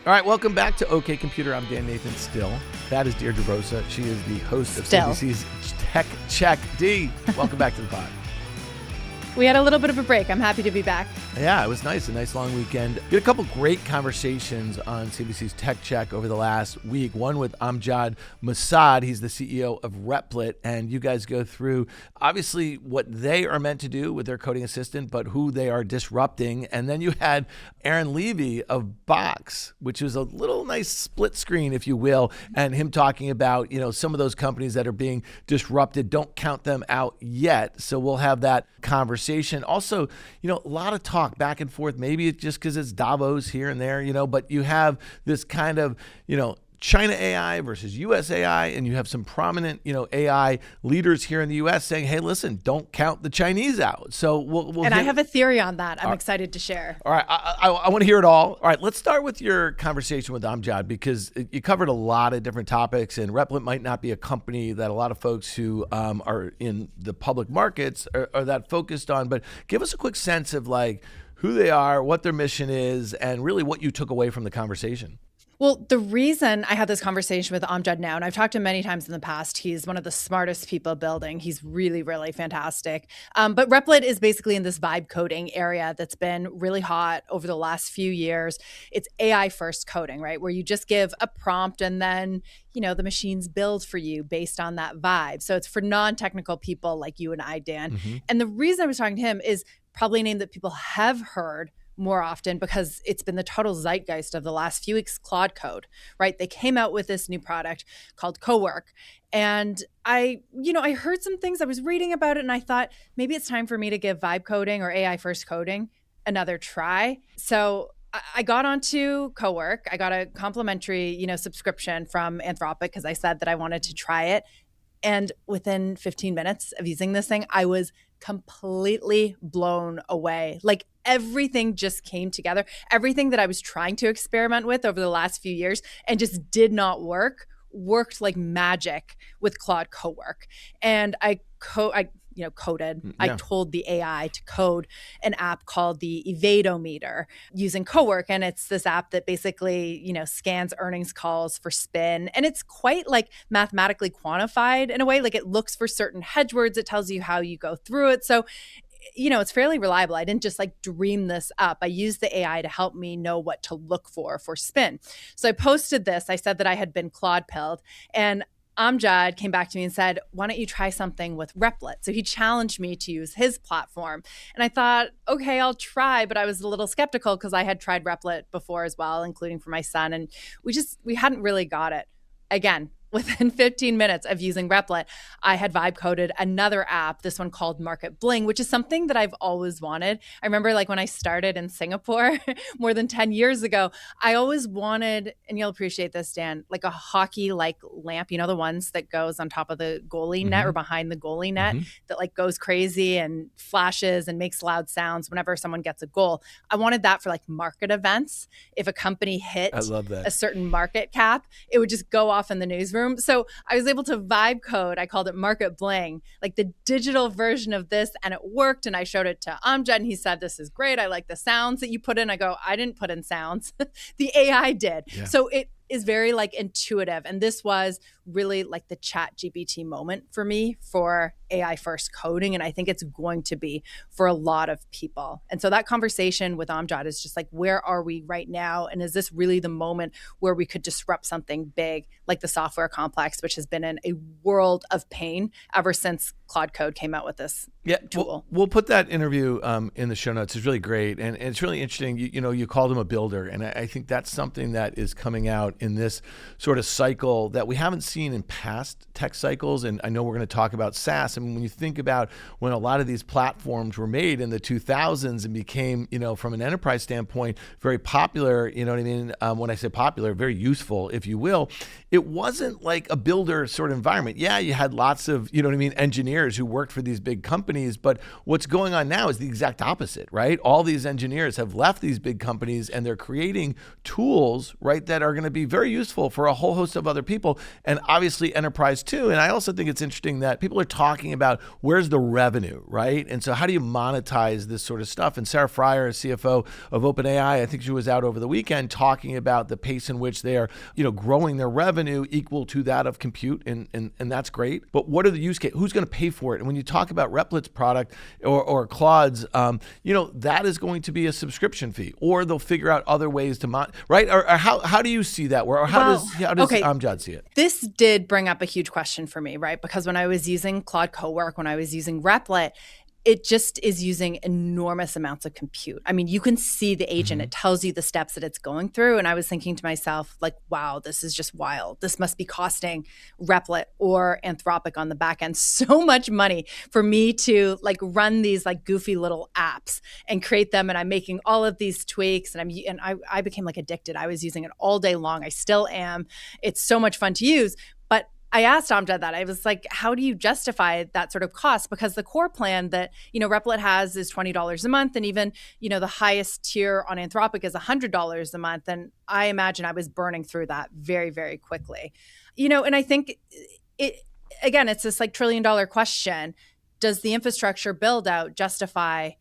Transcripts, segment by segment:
All right, welcome back to OK Computer. I'm Dan Nathan Still. That is Deirdre Bosa. She is the host of CNBC's Tech Check. D, welcome back to the pod. We had a little bit of a break. I'm happy to be back. Yeah, it was nice. A nice long weekend. We had a couple great conversations on CNBC's Tech Check over the last week. One with Amjad Masad. He's the CEO of Replit. And you guys go through, obviously, what they are meant to do with their coding assistant, but who they are disrupting. And then you had Levie of Box, which was a little nice split screen, if you will, and him talking about, some of those companies that are being disrupted. Don't count them out yet. So we'll have that conversation. Also, a lot of talk back and forth. Maybe it's just because it's Davos here and there, but you have this kind of, China AI versus US AI, and you have some prominent, AI leaders here in the US saying, hey, listen, don't count the Chinese out. So we'll I have a theory on that I'm excited to share. All right. I want to hear it all. All right. Let's start with your conversation with Amjad, because you covered a lot of different topics, and Replit might not be a company that a lot of folks who are in the public markets are that focused on, but give us a quick sense of who they are, what their mission is, and really what you took away from the conversation. Well, the reason I had this conversation with Amjad now, and I've talked to him many times in the past, he's one of the smartest people building. He's really, really fantastic. But Replit is basically in this vibe coding area that's been really hot over the last few years. It's AI first coding, right? Where you just give a prompt and then, the machines build for you based on that vibe. So it's for non-technical people like you and I, Dan. Mm-hmm. And the reason I was talking to him is probably a name that people have heard more often because it's been the total zeitgeist of the last few weeks, Claude Code, right? They came out with this new product called Cowork. And I heard some things, I was reading about it, and I thought maybe it's time for me to give vibe coding or AI first coding another try. So I got onto Cowork. I got a complimentary, subscription from Anthropic because I said that I wanted to try it. And within 15 minutes of using this thing, I was completely blown away. Everything just came together. Everything that I was trying to experiment with over the last few years and just did not worked like magic with Claude Cowork. And I coded. Yeah. I told the AI to code an app called the Evadometer using Cowork. And it's this app that basically, scans earnings calls for spin. And it's quite mathematically quantified in a way. It looks for certain hedge words. It tells you how you go through it. So, it's fairly reliable. I didn't just dream this up. I used the AI to help me know what to look for spin. So I posted this. I said that I had been Claude pilled, and Amjad came back to me and said, why don't you try something with Replit? So he challenged me to use his platform. And I thought, okay, I'll try. But I was a little skeptical because I had tried Replit before as well, including for my son. And we hadn't really got it. Again, within 15 minutes of using Replit, I had vibe coded another app, this one called Market Bling, which is something that I've always wanted. I remember when I started in Singapore more than 10 years ago, I always wanted, and you'll appreciate this, Dan, a hockey-like lamp, the ones that goes on top of the goalie mm-hmm. net or behind the goalie net mm-hmm. that goes crazy and flashes and makes loud sounds whenever someone gets a goal. I wanted that for market events. If a company hit a certain market cap, it would just go off in the newsroom. So I was able to vibe code. I called it Market Bling, the digital version of this, and it worked. And I showed it to Amjad, and he said, this is great. I like the sounds that you put in. I go, I didn't put in sounds. The AI did. Yeah. So it is very intuitive. And this was really the ChatGPT moment for me for AI first coding. And I think it's going to be for a lot of people. And so that conversation with Amjad is just where are we right now? And is this really the moment where we could disrupt something big like the software complex, which has been in a world of pain ever since Claude Code came out with this tool? We'll put that interview in the show notes. It's really great. And it's really interesting. You called him a builder. And I think that's something that is coming out in this sort of cycle that we haven't seen in past tech cycles. And I know we're going to talk about SaaS. I mean, when you think about when a lot of these platforms were made in the 2000s and became, from an enterprise standpoint, very popular, you know what I mean? When I say popular, very useful, if you will, it wasn't a builder sort of environment. Yeah, you had lots of, engineers who worked for these big companies, but what's going on now is the exact opposite, right? All these engineers have left these big companies and they're creating tools, right, that are going to be be very useful for a whole host of other people, and obviously enterprise too. And I also think it's interesting that people are talking about where's the revenue, right? And so how do you monetize this sort of stuff? And Sarah Fryer, CFO of OpenAI, I think she was out over the weekend talking about the pace in which they are, growing their revenue equal to that of compute, and that's great. But what are the use cases? Who's going to pay for it? And when you talk about Replit's product or Claude's, that is going to be a subscription fee, or they'll figure out other ways to right? Or how do you see that? Or how does Amjad see it? This did bring up a huge question for me, right? Because when I was using Claude Cowork, when I was using Replit, it just is using enormous amounts of compute. I mean, you can see the agent. It tells you the steps that it's going through. And I was thinking to myself, like, wow, this is just wild. This must be costing Replit or Anthropic on the back end so much money for me to run these goofy little apps and create them. And I'm making all of these tweaks, and I became addicted. I was using it all day long. I still am. It's so much fun to use. But I asked Amjad that. I was like, how do you justify that sort of cost? Because the core plan that, Replit has is $20 a month. And even, the highest tier on Anthropic is $100 a month. And I imagine I was burning through that very, very quickly. And I think it's this $1 trillion question. Does the infrastructure build out justify,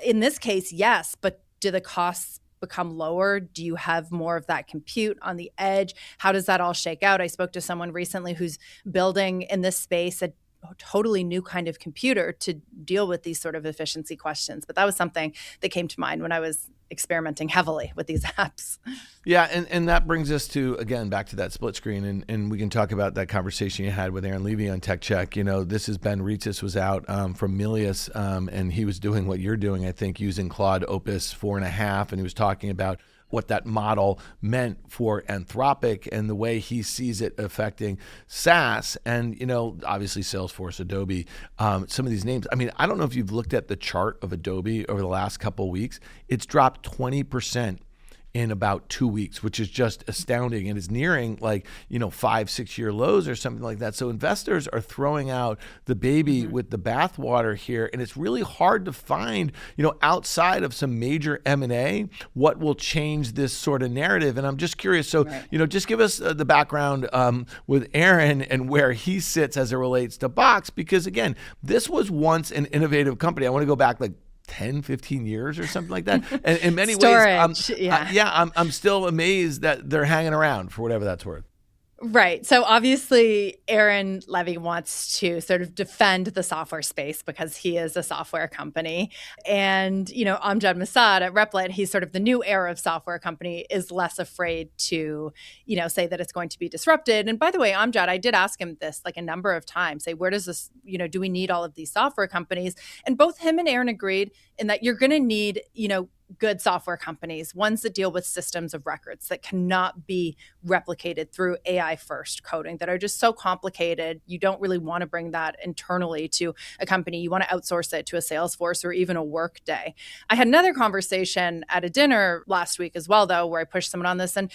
in this case, yes, but do the costs become lower? Do you have more of that compute on the edge? How does that all shake out? I spoke to someone recently who's building in this space a totally new kind of computer to deal with these sort of efficiency questions. But that was something that came to mind when I was experimenting heavily with these apps. Yeah, and that brings us to, again, back to that split screen, and we can talk about that conversation you had with Aaron Levie on Tech Check. This is Ben Ritzis was out from Milius, and he was doing what you're doing, I think, using Claude Opus 4.5, and he was talking about what that model meant for Anthropic and the way he sees it affecting SaaS. And, obviously Salesforce, Adobe, some of these names. I mean, I don't know if you've looked at the chart of Adobe over the last couple of weeks. It's dropped 20% in about 2 weeks, which is just astounding. And it's nearing 5-6 year lows or something like that. So investors are throwing out the baby with the bathwater here. And it's really hard to find, outside of some major M&A, what will change this sort of narrative. And I'm just curious. So, just give us the background with Aaron and where he sits as it relates to Box, because again, this was once an innovative company. I want to go back 10, 15 years or something like that. And in many ways, I'm still amazed that they're hanging around for whatever that's worth. Right. So obviously, Aaron Levie wants to sort of defend the software space because he is a software company. And, Amjad Masad at Replit, he's sort of the new era of software company, is less afraid to, say that it's going to be disrupted. And by the way, Amjad, I did ask him this a number of times, say, where does this, do we need all of these software companies? And both him and Aaron agreed in that you're going to need, good software companies, ones that deal with systems of records that cannot be replicated through AI first coding, that are just so complicated. You don't really want to bring that internally to a company. You want to outsource it to a Salesforce or even a Workday. I had another conversation at a dinner last week as well, though, where I pushed someone on this, and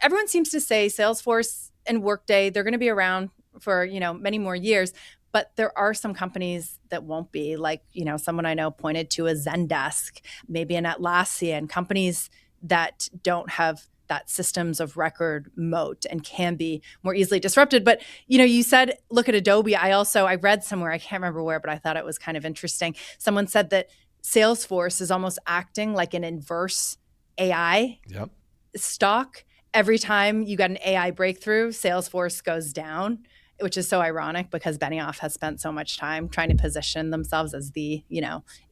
everyone seems to say Salesforce and Workday, they're going to be around for, many more years. But there are some companies that won't be, someone I know pointed to a Zendesk, maybe an Atlassian, companies that don't have that systems of record moat and can be more easily disrupted. But, you said, look at Adobe. I read somewhere, I can't remember where, but I thought it was kind of interesting. Someone said that Salesforce is almost acting like an inverse AI stock. Every time you get an AI breakthrough, Salesforce goes down, which is so ironic because Benioff has spent so much time trying to position themselves as the,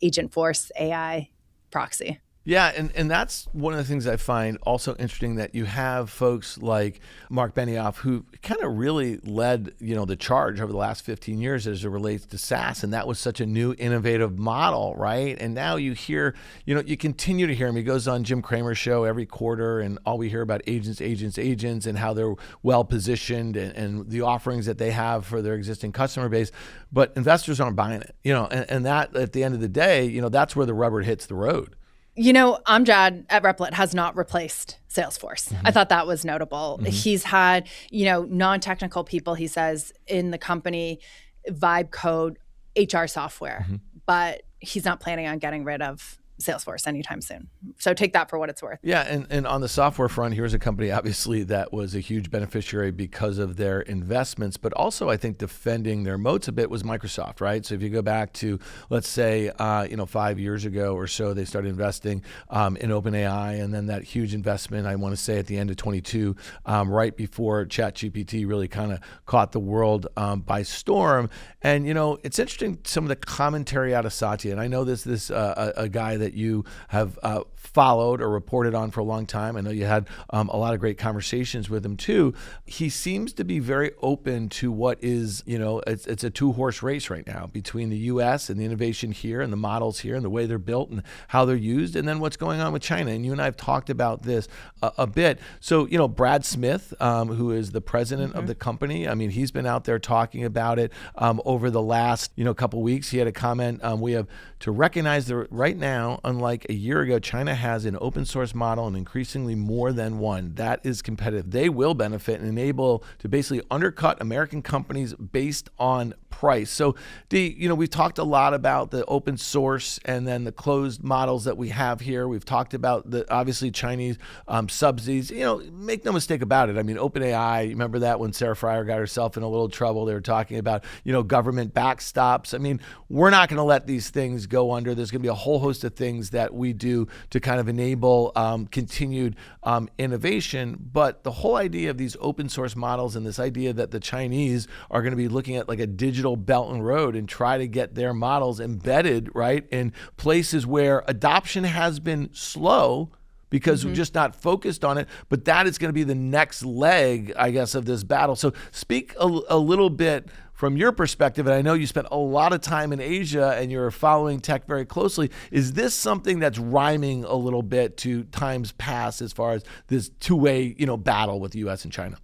Agentforce AI proxy. Yeah, and that's one of the things I find also interesting, that you have folks like Mark Benioff, who kind of really led, the charge over the last 15 years as it relates to SaaS, and that was such a new, innovative model, right? And now you hear, you continue to hear him. He goes on Jim Cramer's show every quarter, and all we hear about agents, and how they're well positioned and the offerings that they have for their existing customer base, but investors aren't buying it, and that at the end of the day, that's where the rubber hits the road. Amjad at Replit has not replaced Salesforce. I thought that was notable. He's had, non-technical people, he says, in the company, vibe code HR software, but he's not planning on getting rid of Salesforce anytime soon. So take that for what it's worth. Yeah, and on the software front, here's a company obviously that was a huge beneficiary because of their investments, but also I think defending their moats a bit was Microsoft, right? So if you go back to, let's say, 5 years ago or so, they started investing in OpenAI, and then that huge investment, I want to say at the end of 22, right before ChatGPT really kind of caught the world by storm. And, it's interesting, some of the commentary out of Satya, and I know this a guy that you have followed or reported on for a long time. I know you had a lot of great conversations with him too. He seems to be very open to what is, it's a two-horse race right now between the U.S. and the innovation here and the models here and the way they're built and how they're used, and then what's going on with China. And you and I have talked about this a bit. So, Brad Smith, who is the president of the company, I mean, he's been out there talking about it over the last, couple weeks. He had a comment, we have to recognize that right now, unlike a year ago, China has an open source model and increasingly more than one. That is competitive. They will benefit and enable to basically undercut American companies based on price. So, we've talked a lot about the open source and then the closed models that we have here. We've talked about the obviously Chinese subsidies. Make no mistake about it. I mean, OpenAI, remember that when Sarah Fryer got herself in a little trouble, they were talking about, government backstops. I mean, we're not going to let these things go under. There's going to be a whole host of things that we do to kind of enable continued innovation. But the whole idea of these open source models and this idea that the Chinese are going to be looking at like a digital Belt and Road and try to get their models embedded, right, in places where adoption has been slow because we're just not focused on it. But that is going to be the next leg, I guess, of this battle. So speak a little bit from your perspective, and I know you spent a lot of time in Asia and you're following tech very closely. Is this something that's rhyming a little bit to times past as far as this two-way, battle with the U.S. and China?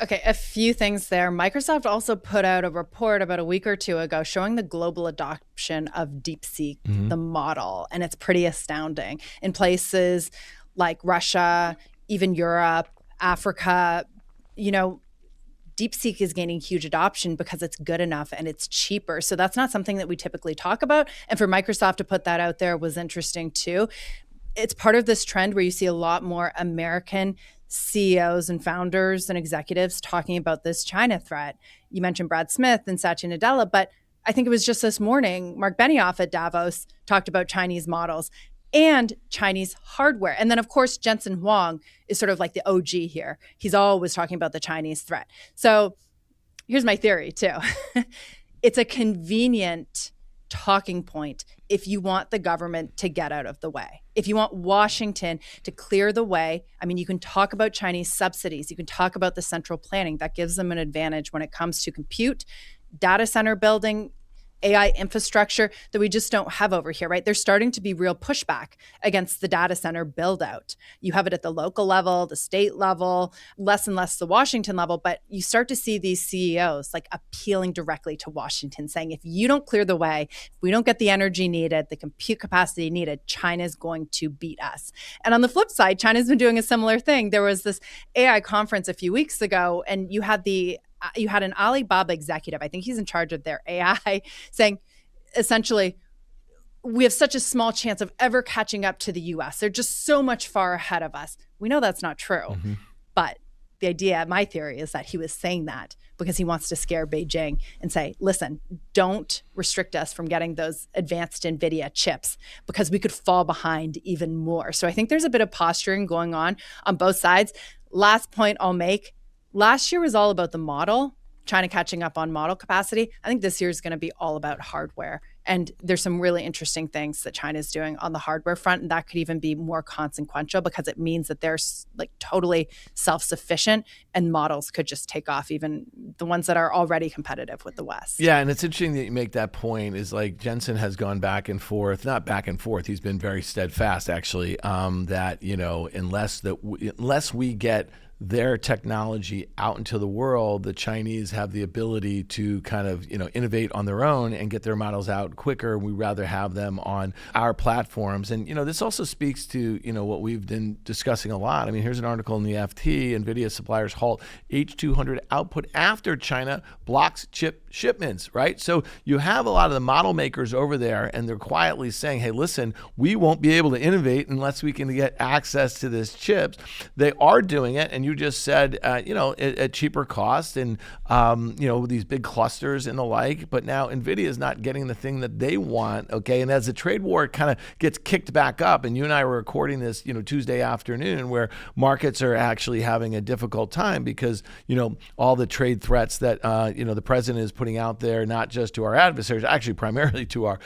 Okay, a few things there. Microsoft also put out a report about a week or two ago showing the global adoption of DeepSeek, the model, and it's pretty astounding. In places like Russia, even Europe, Africa, DeepSeek is gaining huge adoption because it's good enough and it's cheaper. So that's not something that we typically talk about. And for Microsoft to put that out there was interesting too. It's part of this trend where you see a lot more American CEOs and founders and executives talking about this China threat. You mentioned Brad Smith and Satya Nadella, but I think it was just this morning, Mark Benioff at Davos talked about Chinese models and Chinese hardware. And then, of course, Jensen Huang is sort of like the OG here. He's always talking about the Chinese threat. So here's my theory, too. It's a convenient talking point if you want the government to get out of the way. If you want Washington to clear the way, I mean, you can talk about Chinese subsidies. You can talk about the central planning. That gives them an advantage when it comes to compute, data center building, AI infrastructure that we just don't have over here, right? There's starting to be real pushback against the data center build out. You have it at the local level, the state level, less and less the Washington level, but you start to see these CEOs like appealing directly to Washington saying, if you don't clear the way, if we don't get the energy needed, the compute capacity needed, China's going to beat us. And on the flip side, China's been doing a similar thing. There was this AI conference a few weeks ago, and you had an Alibaba executive, I think he's in charge of their AI, saying essentially, we have such a small chance of ever catching up to the US. They're just so much far ahead of us. We know that's not true. But the idea, my theory, is that he was saying that because he wants to scare Beijing and say, listen, don't restrict us from getting those advanced NVIDIA chips because we could fall behind even more. So I think there's a bit of posturing going on both sides. Last point I'll make. Last year was all about the model, China catching up on model capacity. I think this year is going to be all about hardware. And there's some really interesting things that China is doing on the hardware front. And that could even be more consequential because it means that they're like totally self-sufficient and models could just take off, even the ones that are already competitive with the West. Yeah, and it's interesting that you make that point is like Jensen has gone back and forth, not back and forth. He's been very steadfast, actually, that, unless we get their technology out into the world, the Chinese have the ability to kind of, innovate on their own and get their models out quicker. We rather have them on our platforms. And, this also speaks to, what we've been discussing a lot. I mean, here's an article in the FT, NVIDIA suppliers halt H200 output after China blocks chip shipments, right? So you have a lot of the model makers over there, and they're quietly saying, hey, listen, we won't be able to innovate unless we can get access to this chips. They are doing it, and you just said, at cheaper cost and, these big clusters and the like, but now NVIDIA is not getting the thing that they want, okay? And as the trade war kind of gets kicked back up, and you and I were recording this, Tuesday afternoon, where markets are actually having a difficult time because, all the trade threats that, the president is putting out there, not just to our adversaries, actually primarily to our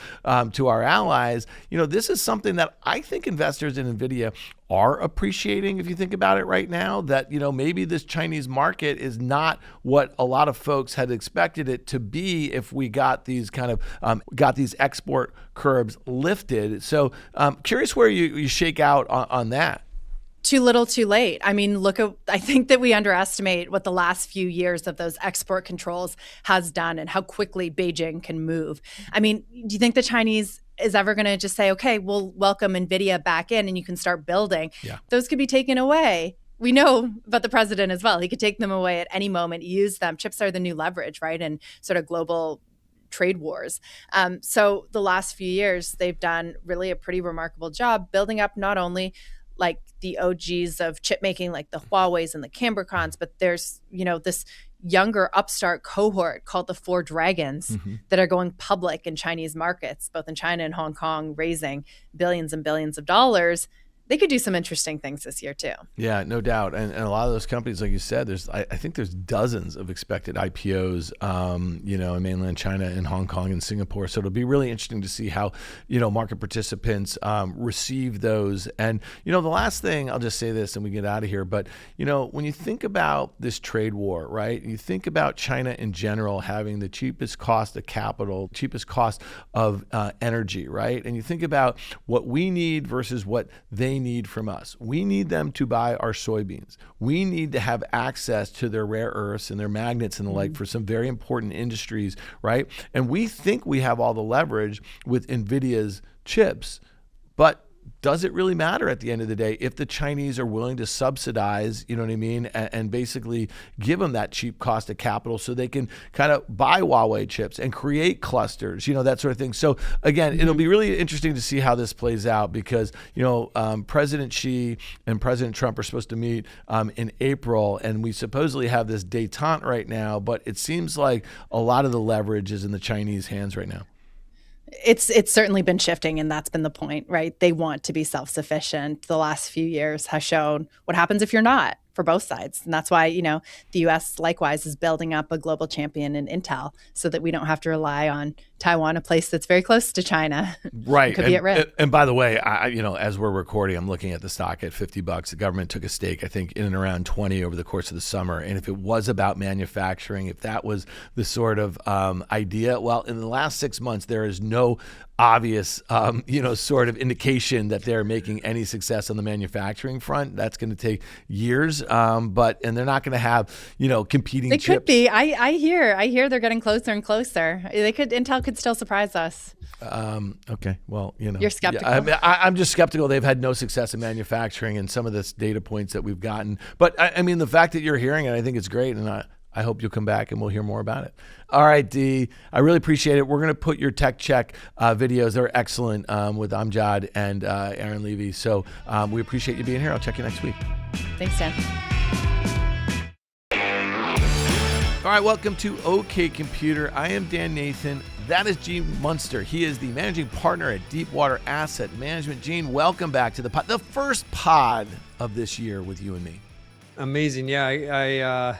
allies, this is something that I think investors in NVIDIA are appreciating, if you think about it right now, that, maybe this Chinese market is not what a lot of folks had expected it to be if we got these got these export curbs lifted. So curious where you shake out on that. Too little, too late. I mean, I think that we underestimate what the last few years of those export controls has done and how quickly Beijing can move. I mean, do you think the Chinese is ever going to just say, okay, we'll welcome NVIDIA back in and you can start building? Yeah. Those could be taken away. We know about the president as well. He could take them away at any moment, use them. Chips are the new leverage, right? And sort of global trade wars. So the last few years, they've done really a pretty remarkable job building up not only like the OGs of chip making, like the Huawei's and the Cambricons, but there's, this younger upstart cohort called the Four Dragons that are going public in Chinese markets, both in China and Hong Kong, raising billions and billions of dollars. They could do some interesting things this year too. Yeah, no doubt. And a lot of those companies, like you said, I think there's dozens of expected IPOs, in mainland China and Hong Kong and Singapore. So it'll be really interesting to see how, market participants receive those. And, the last thing, I'll just say this and we get out of here, but, when you think about this trade war, right, you think about China in general having the cheapest cost of capital, cheapest cost of energy, right? And you think about what we need versus what they need from us. We need them to buy our soybeans. We need to have access to their rare earths and their magnets and the like for some very important industries, right? And we think we have all the leverage with NVIDIA's chips, but does it really matter at the end of the day if the Chinese are willing to subsidize, and basically give them that cheap cost of capital so they can kind of buy Huawei chips and create clusters, that sort of thing. So again, it'll be really interesting to see how this plays out because, President Xi and President Trump are supposed to meet in April, and we supposedly have this détente right now, but it seems like a lot of the leverage is in the Chinese hands right now. It's certainly been shifting, and that's been the point, right? They want to be self-sufficient. The last few years has shown what happens if you're not, for both sides. And that's why, the U.S. likewise is building up a global champion in Intel so that we don't have to rely on Taiwan, a place that's very close to China. Right. Could be at risk. And by the way, as we're recording, I'm looking at the stock at $50. The government took a stake, I think, in and around 20 over the course of the summer. And if it was about manufacturing, if that was the sort of idea, well, in the last 6 months, there is no obvious, sort of indication that they're making any success on the manufacturing front. That's going to take years, and they're not going to have, competing chips. They could be. I hear they're getting closer and closer. Intel could still surprise us. Okay. Well, You're skeptical. I'm just skeptical. They've had no success in manufacturing and some of this data points that we've gotten. But the fact that you're hearing it, I think it's great. And I hope you'll come back and we'll hear more about it. All right, Dee, I really appreciate it. We're going to put your tech check videos. They're excellent with Amjad and Aaron Levie. So we appreciate you being here. I'll check you next week. Thanks, Dan. All right, welcome to OK Computer. I am Dan Nathan. That is Gene Munster. He is the managing partner at Deepwater Asset Management. Gene, welcome back to the pod, the first pod of this year with you and me. Amazing. Yeah,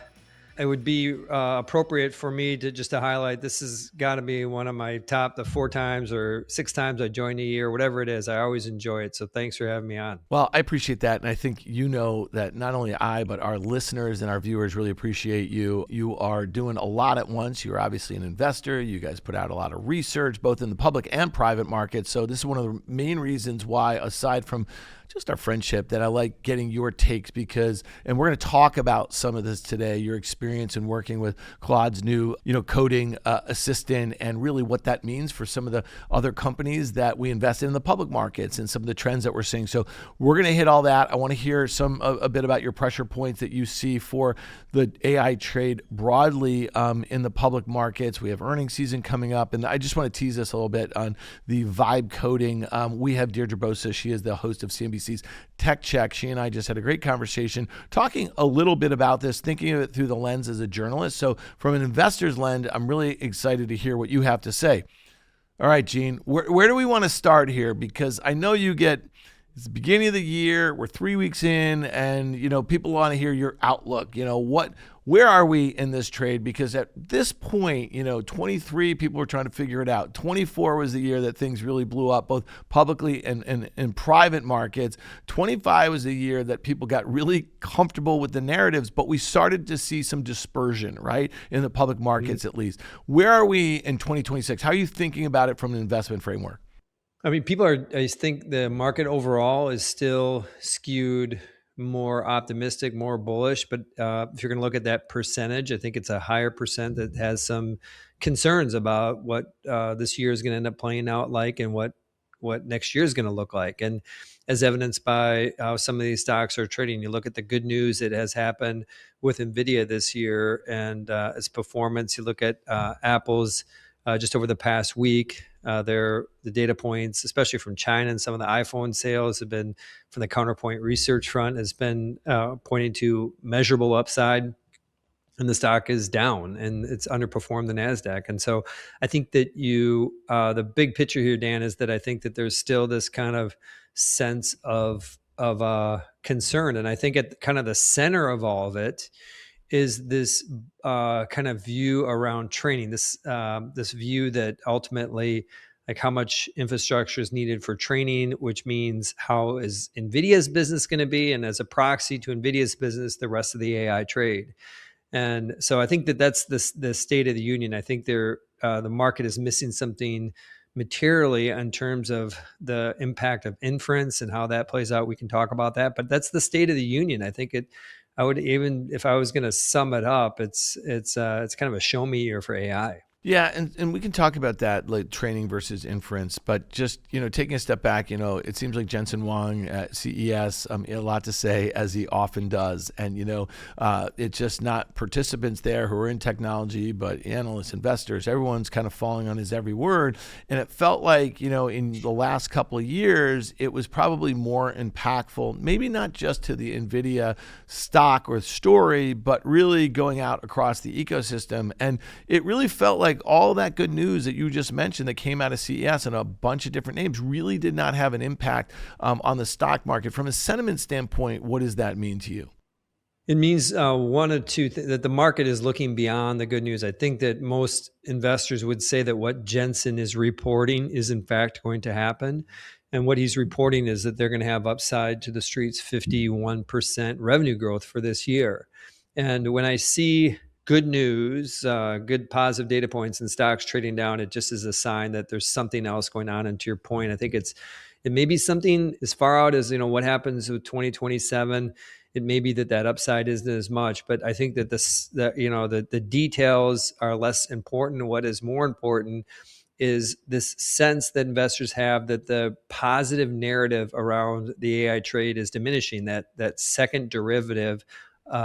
it would be appropriate for me to highlight this has got to be one of my top, the 4 times or 6 times I join a year, whatever it is. I always enjoy it. So thanks for having me on. Well, I appreciate that. And I think that not only I, but our listeners and our viewers really appreciate you. You are doing a lot at once. You're obviously an investor. You guys put out a lot of research, both in the public and private markets. So this is one of the main reasons why, aside from just our friendship that I like getting your takes because, and we're going to talk about some of this today, your experience in working with Claude's new, coding assistant and really what that means for some of the other companies that we invest in the public markets and some of the trends that we're seeing. So we're going to hit all that. I want to hear a bit about your pressure points that you see for the AI trade broadly in the public markets. We have earnings season coming up, and I just want to tease us a little bit on the vibe coding. We have Deirdre Bosa. She is the host of CNBC's Tech Check. She and I just had a great conversation talking a little bit about this, thinking of it through the lens as a journalist. So from an investor's lens, I'm really excited to hear what you have to say. All right, Gene, where do we want to start here? Because I know it's the beginning of the year, we're 3 weeks in, and people want to hear your outlook. Where are we in this trade? Because at this point, 23, people were trying to figure it out. 24 was the year that things really blew up, both publicly and in private markets. 25 was the year that people got really comfortable with the narratives, but we started to see some dispersion, right, in the public markets at least. Where are we in 2026? How are you thinking about it from an investment framework? I mean, I think the market overall is still skewed more optimistic, more bullish. But if you're going to look at that percentage, I think it's a higher percent that has some concerns about what this year is going to end up playing out like and what next year is going to look like. And as evidenced by how some of these stocks are trading, you look at the good news that has happened with NVIDIA this year and its performance. You look at Apple's just over the past week. The data points, especially from China and some of the iPhone sales have been, from the Counterpoint research front, has been pointing to measurable upside, and the stock is down and it's underperformed the NASDAQ. And so I think that the big picture here, Dan, is that I think that there's still this kind of sense of concern. And I think at kind of the center of all of it is this kind of view around training, this view that ultimately, like, how much infrastructure is needed for training, which means how is NVIDIA's business going to be, and as a proxy to NVIDIA's business, the rest of the AI trade. And so I think that's the state of the union. I think the market is missing something materially in terms of the impact of inference and how that plays out. We can talk about that, but that's the state of the union. I think I would, even if I was going to sum it up, it's kind of a show me year for AI. Yeah, and we can talk about that, like training versus inference, but just, taking a step back, it seems like Jensen Huang at CES, a lot to say, as he often does. And, it's just not participants there who are in technology, but analysts, investors, everyone's kind of falling on his every word. And it felt like, in the last couple of years, it was probably more impactful, maybe not just to the NVIDIA stock or story, but really going out across the ecosystem. And it really felt like all that good news that you just mentioned that came out of CES and a bunch of different names really did not have an impact on the stock market. From a sentiment standpoint, what does that mean to you? It means one or two that the market is looking beyond the good news. I think that most investors would say that what Jensen is reporting is in fact going to happen. And what he's reporting is that they're going to have upside to the street's 51% revenue growth for this year. And when I see good news, good positive data points and stocks trading down, it just is a sign that there's something else going on. And to your point, I think it may be something as far out as, what happens with 2027. It may be that upside isn't as much, but I think that the details are less important. What is more important is this sense that investors have that the positive narrative around the AI trade is diminishing, that second derivative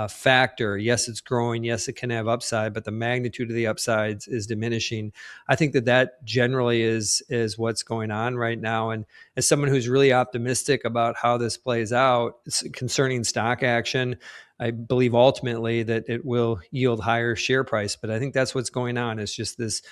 factor. Yes, it's growing. Yes, it can have upside, but the magnitude of the upsides is diminishing. I think that generally is what's going on right now. And as someone who's really optimistic about how this plays out concerning stock action, I believe ultimately that it will yield higher share price. But I think that's what's going on. It's just this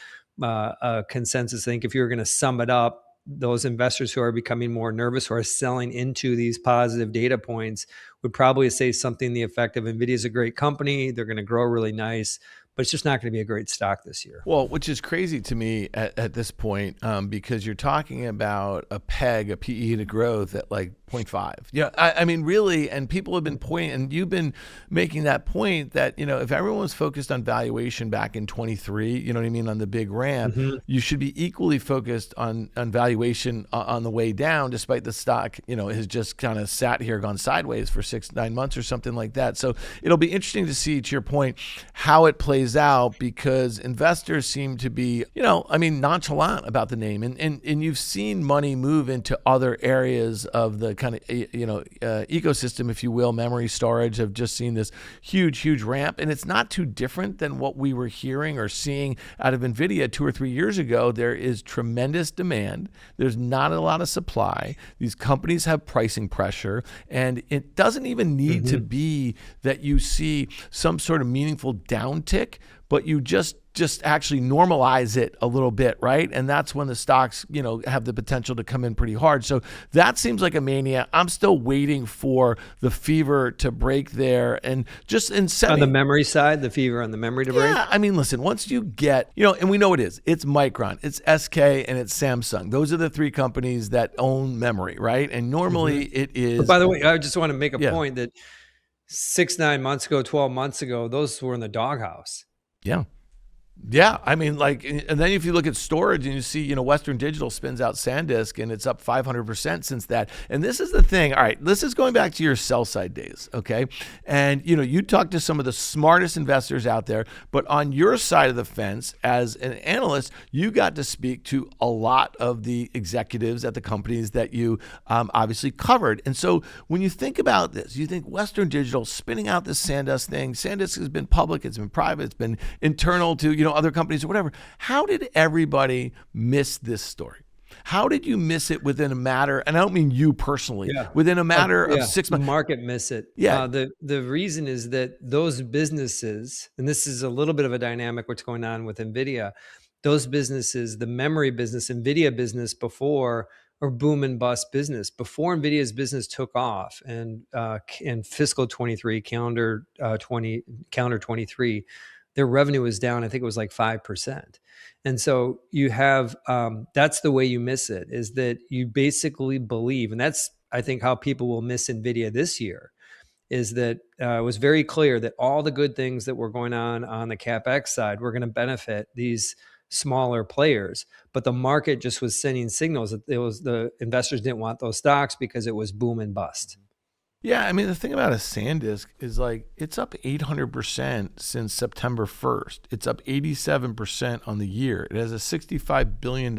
consensus. I think if you were going to sum it up, those investors who are becoming more nervous, who are selling into these positive data points, would probably say something to the effect of NVIDIA is a great company. They're going to grow really nice, but it's just not going to be a great stock this year. Well, which is crazy to me at this point, because you're talking about a PE to growth at like 0.5. Yeah, I mean, really, and people have been pointing, and you've been making that point that, if everyone was focused on valuation back in 23, you know what I mean, on the big ramp, you should be equally focused on valuation on the way down, despite the stock, has just kind of sat here, gone sideways for 6-9 months or something like that. So it'll be interesting to see, to your point, how it plays out, because investors seem to be, nonchalant about the name. And you've seen money move into other areas of the kind of, ecosystem, if you will. Memory storage have just seen this huge ramp. And it's not too different than what we were hearing or seeing out of NVIDIA 2 or 3 years ago. There is tremendous demand. There's not a lot of supply. These companies have pricing pressure. And it doesn't even need to be that you see some sort of meaningful downtick, but you just actually normalize it a little bit, right? And that's when the stocks, have the potential to come in pretty hard. So that seems like a mania. I'm still waiting for the fever to break there. And just in on the memory side, the fever on the memory to break? Yeah, I mean, listen, once you get, and we know it is. It's Micron, it's SK, and it's Samsung. Those are the three companies that own memory, right? And normally it is. But by the way, I just want to make a point that 6-9 months ago, 12 months ago, those were in the doghouse. Yeah. Yeah, I mean, and then if you look at storage and you see, Western Digital spins out SanDisk and it's up 500% since that. And this is the thing. All right, this is going back to your sell side days, okay? And, you talk to some of the smartest investors out there, but on your side of the fence as an analyst, you got to speak to a lot of the executives at the companies that you obviously covered. And so when you think about this, you think Western Digital spinning out this SanDisk thing. SanDisk has been public, it's been private, it's been internal to, other companies or whatever. How did everybody miss this story? How did you miss it within a matter, and I don't mean you personally, within a matter of 6 months? The market miss it. Yeah. The reason is that those businesses, and this is a little bit of a dynamic what's going on with NVIDIA, those businesses, the memory business, NVIDIA business before, or boom and bust business. Before NVIDIA's business took off and in fiscal 23, calendar 23, their revenue was down. I think it was like 5%. And so you have, that's the way you miss it, is that you basically believe, and that's, I think, how people will miss NVIDIA this year, is that it was very clear that all the good things that were going on the CapEx side were going to benefit these smaller players. But the market just was sending signals that the investors didn't want those stocks because it was boom and bust. Yeah, I mean, the thing about a SanDisk is it's up 800% since September 1st. It's up 87% on the year. It has a $65 billion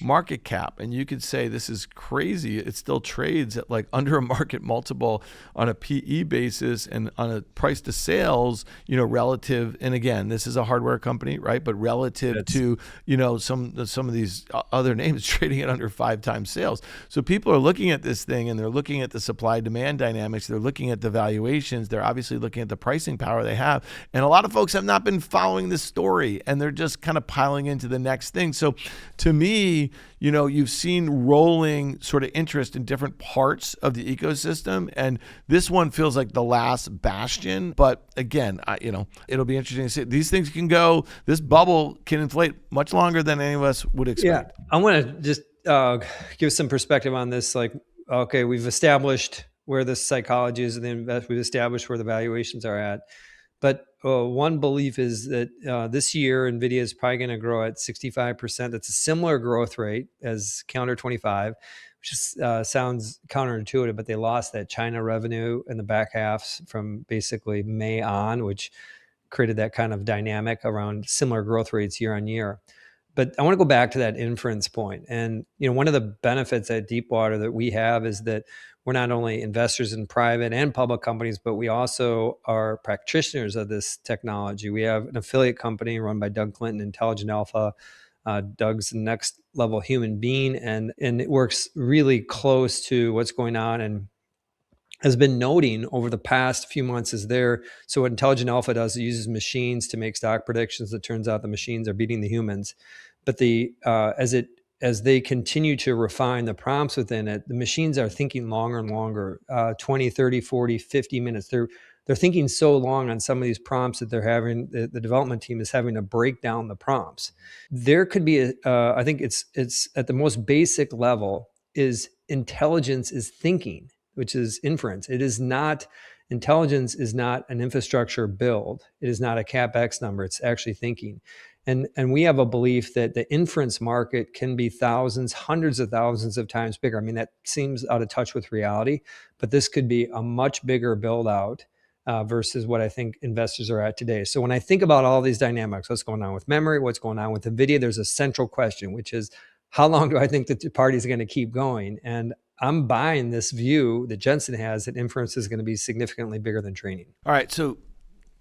market cap. And you could say this is crazy. It still trades at under a market multiple on a PE basis and on a price to sales, relative. And again, this is a hardware company, right? But relative to, some of these other names trading at under 5 times sales. So people are looking at this thing and they're looking at the supply demand dynamics. They're looking at the valuations. They're obviously looking at the pricing power they have. And a lot of folks have not been following this story and they're just kind of piling into the next thing. So to me, you've seen rolling sort of interest in different parts of the ecosystem. And this one feels like the last bastion. But again, it'll be interesting to see. These things can go, this bubble can inflate much longer than any of us would expect. Yeah, I want to just give some perspective on this. Okay, we've established where the psychology is, and we've established where the valuations are at. But one belief is that this year, NVIDIA is probably going to grow at 65%. That's a similar growth rate as calendar 25, which just sounds counterintuitive, but they lost that China revenue in the back half from basically May on, which created that kind of dynamic around similar growth rates year on year. But I want to go back to that inference point. And one of the benefits at Deepwater that we have is that we're not only investors in private and public companies, but we also are practitioners of this technology. We have an affiliate company run by Doug Clinton, Intelligent Alpha. Doug's the next level human being, and it works really close to what's going on and has been noting over the past few months is there. So what Intelligent Alpha does, it uses machines to make stock predictions. It turns out the machines are beating the humans. But as it as they continue to refine the prompts within it, the machines are thinking longer and longer, 20, 30, 40, 50 minutes. They're thinking so long on some of these prompts that they're having, the development team is having to break down the prompts. There could be, I think it's at the most basic level is intelligence is thinking, which is inference. It is not, intelligence is not an infrastructure build. It is not a CapEx number. It's actually thinking. And we have a belief that the inference market can be thousands, hundreds of thousands of times bigger. I mean, that seems out of touch with reality, but this could be a much bigger build out versus what I think investors are at today. So when I think about all these dynamics, what's going on with memory, what's going on with NVIDIA, there's a central question, which is how long do I think that the parties are going to keep going? And I'm buying this view that Jensen has that inference is going to be significantly bigger than training. All right. So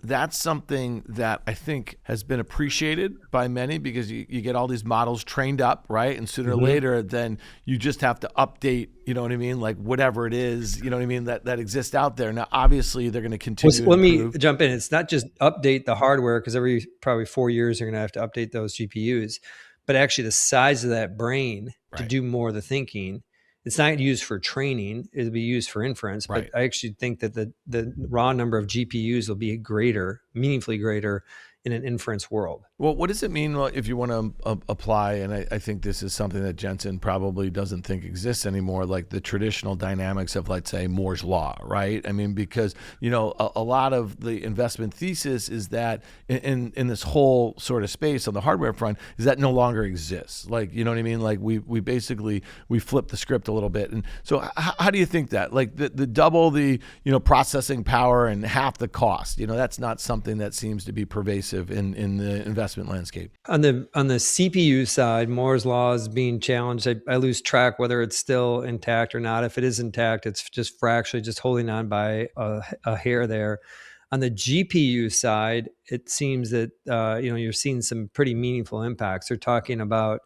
that's something that I think has been appreciated by many because you get all these models trained up, right? And sooner or later, then you just have to update, you know what I mean? Like whatever it is, you know what I mean, that exists out there. Now, obviously, they're going to continue to Let improve. me jump in. It's not just update the hardware because every probably 4 years, you're going to have to update those GPUs, but actually the size of that brain to do more of the thinking. It's not used for training. It'll be used for inference. But I actually think that the raw number of GPUs will be greater, meaningfully greater in an inference world. Well, what does it mean if you want to apply, and I think this is something that Jensen probably doesn't think exists anymore, like the traditional dynamics of, let's say, Moore's Law, right? I mean, because, you know, a lot of the investment thesis is that in this whole sort of space on the hardware front is that no longer exists. Like, you know what I mean? Like we basically, we flipped the script a little bit. And so how do you think that? Like the double the, you know, processing power and half the cost, you know, that's not something that seems to be pervasive in the investment landscape. On the CPU side, Moore's Law is being challenged. I lose track whether it's still intact or not. If it is intact, it's just fractionally just holding on by a hair there. On the GPU side, it seems that you're seeing some pretty meaningful impacts. They're talking about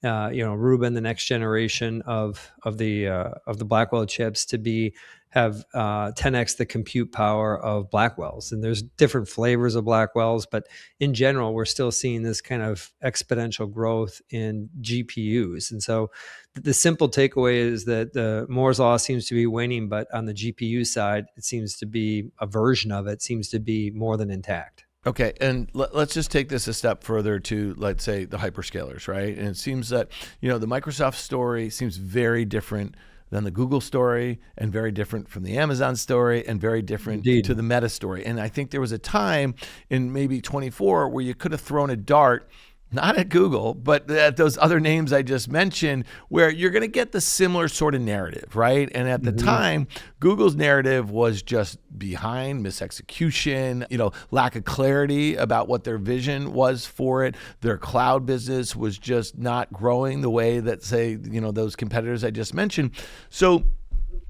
Rubin, the next generation of the Blackwell chips, to have 10x the compute power of Blackwells. And there's different flavors of Blackwells, but in general, we're still seeing this kind of exponential growth in GPUs. And so the simple takeaway is that the Moore's Law seems to be waning, but on the GPU side, it seems to be a version of it seems to be more than intact. Okay, and let's just take this a step further to, let's say, the hyperscalers, right? And it seems that, you know, the Microsoft story seems very different than the Google story, and very different from the Amazon story, and very different to the Meta story. And I think there was a time in maybe 24 where you could have thrown a dart, not at Google, but at those other names I just mentioned, where you're going to get the similar sort of narrative, right? And at the time, Google's narrative was just behind, misexecution, you know, lack of clarity about what their vision was for it. Their cloud business was just not growing the way that, say, you know, those competitors I just mentioned. So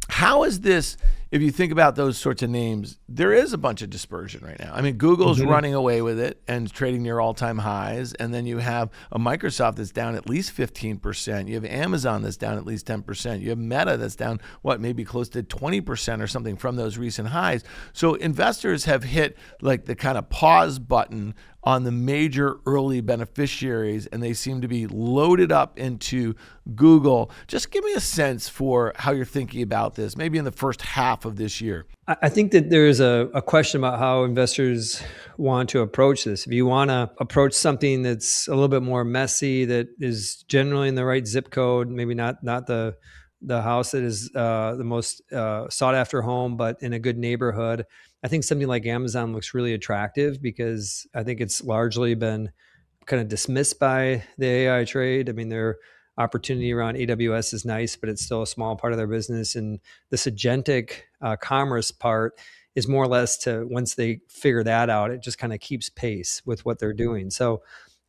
how is this, if you think about those sorts of names, there is a bunch of dispersion right now. I mean, Google's running away with it and trading near all-time highs. And then you have a Microsoft that's down at least 15%. You have Amazon that's down at least 10%. You have Meta that's down, maybe close to 20% or something from those recent highs. So investors have hit like the kind of pause button on the major early beneficiaries, and they seem to be loaded up into Google. Just give me a sense for how you're thinking about this, maybe in the first half of this year. I think that there's a question about how investors want to approach this. If you want to approach something that's a little bit more messy, that is generally in the right zip code, maybe not the house that is the most sought after home, but in a good neighborhood, I think something like Amazon looks really attractive because I think it's largely been kind of dismissed by the AI trade. I mean, their opportunity around AWS is nice, but it's still a small part of their business. And this agentic commerce part is more or less to, once they figure that out, it just kind of keeps pace with what they're doing. So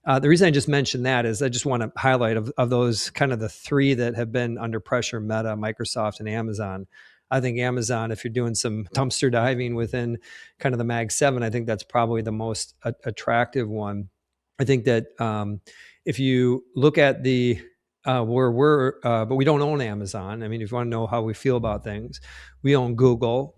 the reason I just mentioned that is I just want to highlight of those kind of the three that have been under pressure: Meta, Microsoft, and Amazon. I think Amazon, if you're doing some dumpster diving within kind of the Mag 7, I think that's probably the most attractive one. I think that if you look at the but we don't own Amazon. I mean, if you want to know how we feel about things, we own Google,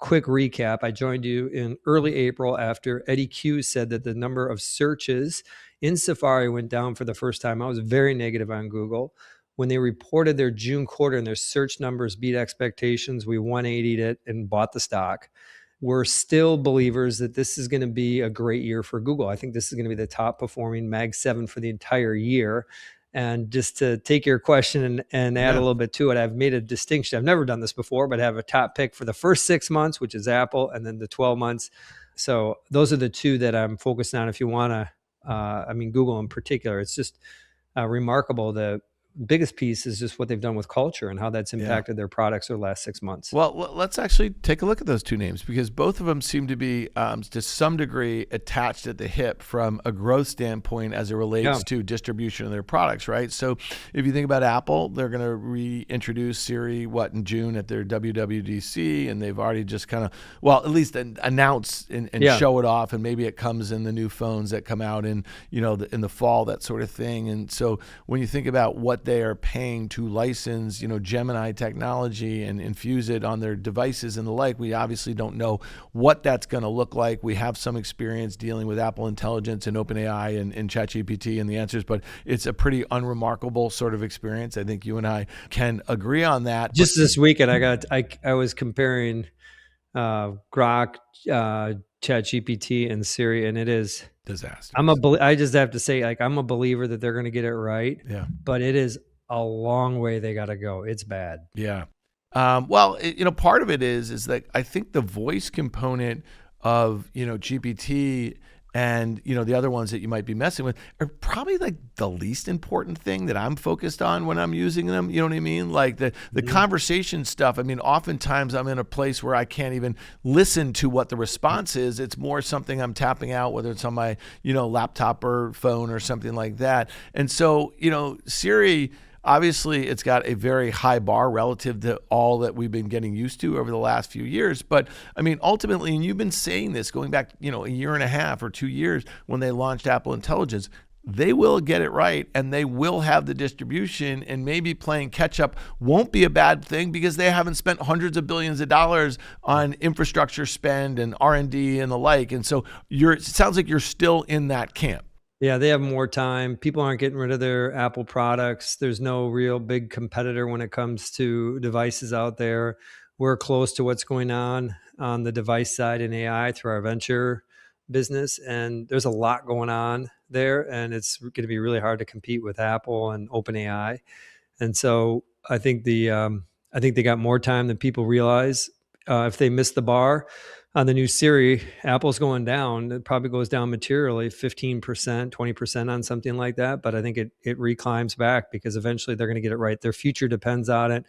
quick recap. I joined you in early April after Eddie Q said that the number of searches in Safari went down for the first time. I was very negative on Google. When they reported their June quarter and their search numbers beat expectations, we 180'd it and bought the stock. We're still believers that this is going to be a great year for Google. I think this is going to be the top performing Mag 7 for the entire year. And just to take your question and add a little bit to it, I've made a distinction. I've never done this before, but I have a top pick for the first 6 months, which is Apple, and then the 12 months. So those are the two that I'm focused on. If you want to, Google in particular, it's just remarkable. The biggest piece is just what they've done with culture and how that's impacted their products over the last 6 months. Well, let's actually take a look at those two names, because both of them seem to be to some degree attached at the hip from a growth standpoint as it relates to distribution of their products, right? So if you think about Apple, they're going to reintroduce Siri, in June at their WWDC, and they've already just kind of, at least announce and show it off, and maybe it comes in the new phones that come out in, in the fall, that sort of thing. And so when you think about what they are paying to license, Gemini technology and infuse it on their devices and the like, we obviously don't know what that's going to look like. We have some experience dealing with Apple Intelligence and OpenAI and ChatGPT and the answers, but it's a pretty unremarkable sort of experience. I think you and I can agree on that. Just this weekend, I was comparing Grok, ChatGPT, and Siri, and it is disaster. I just have to say, I'm a believer that they're going to get it right. Yeah. But it is a long way they got to go. It's bad. Yeah. Part of it is that I think the voice component of, GPT and, the other ones that you might be messing with are probably like the least important thing that I'm focused on when I'm using them. You know what I mean? Like the conversation stuff. I mean, oftentimes I'm in a place where I can't even listen to what the response is. It's more something I'm tapping out, whether it's on my, laptop or phone or something like that. And so, Siri, obviously, it's got a very high bar relative to all that we've been getting used to over the last few years. But I mean, ultimately, and you've been saying this going back, a year and a half or 2 years when they launched Apple Intelligence, they will get it right and they will have the distribution, and maybe playing catch up won't be a bad thing because they haven't spent hundreds of billions of dollars on infrastructure spend and R&D and the like. And so it sounds like you're still in that camp. Yeah, they have more time. People aren't getting rid of their Apple products. There's no real big competitor when it comes to devices out there. We're close to what's going on the device side in AI through our venture business. And there's a lot going on there. And it's going to be really hard to compete with Apple and OpenAI. And so I think they got more time than people realize. If they miss the bar on the new Siri, Apple's going down. It probably goes down materially, 15%, 20% on something like that. But I think it reclimbs back because eventually they're going to get it right. Their future depends on it.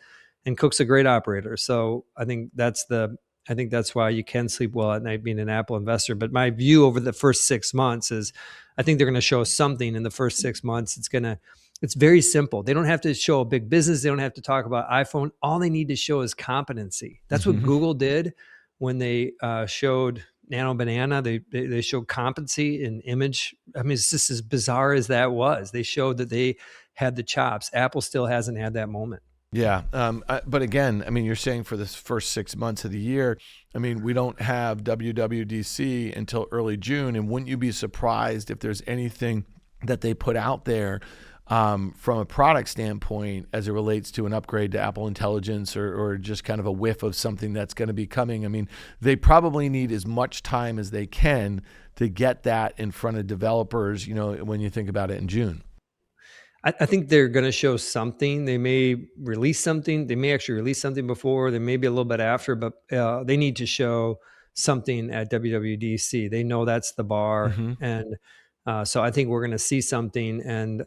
And Cook's a great operator. So I think that's why you can sleep well at night being an Apple investor. But my view over the first 6 months is I think they're going to show something in the first 6 months. It's very simple. They don't have to show a big business. They don't have to talk about iPhone. All they need to show is competency. That's what Google did when they showed Nano Banana. They showed competency in image. I mean, it's just as bizarre as that was. They showed that they had the chops. Apple still hasn't had that moment. Yeah. But again, I mean, you're saying for this first 6 months of the year, I mean, we don't have WWDC until early June. And wouldn't you be surprised if there's anything that they put out there from a product standpoint as it relates to an upgrade to Apple Intelligence or just kind of a whiff of something that's going to be coming? I mean, they probably need as much time as they can to get that in front of developers, when you think about it in June. I think they're going to show something. They may release something. They may actually release something before. They may be a little bit after, but they need to show something at WWDC. They know that's the bar. And so I think we're going to see something. And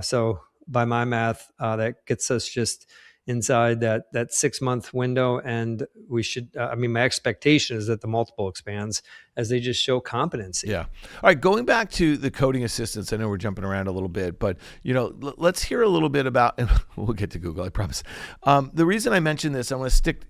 so by my math, that gets us just inside that 6 month window. And we should, my expectation is that the multiple expands as they just show competency. Yeah. All right. Going back to the coding assistants, I know we're jumping around a little bit, but let's hear a little bit about, and we'll get to Google, I promise. The reason I mentioned this, I want to stick,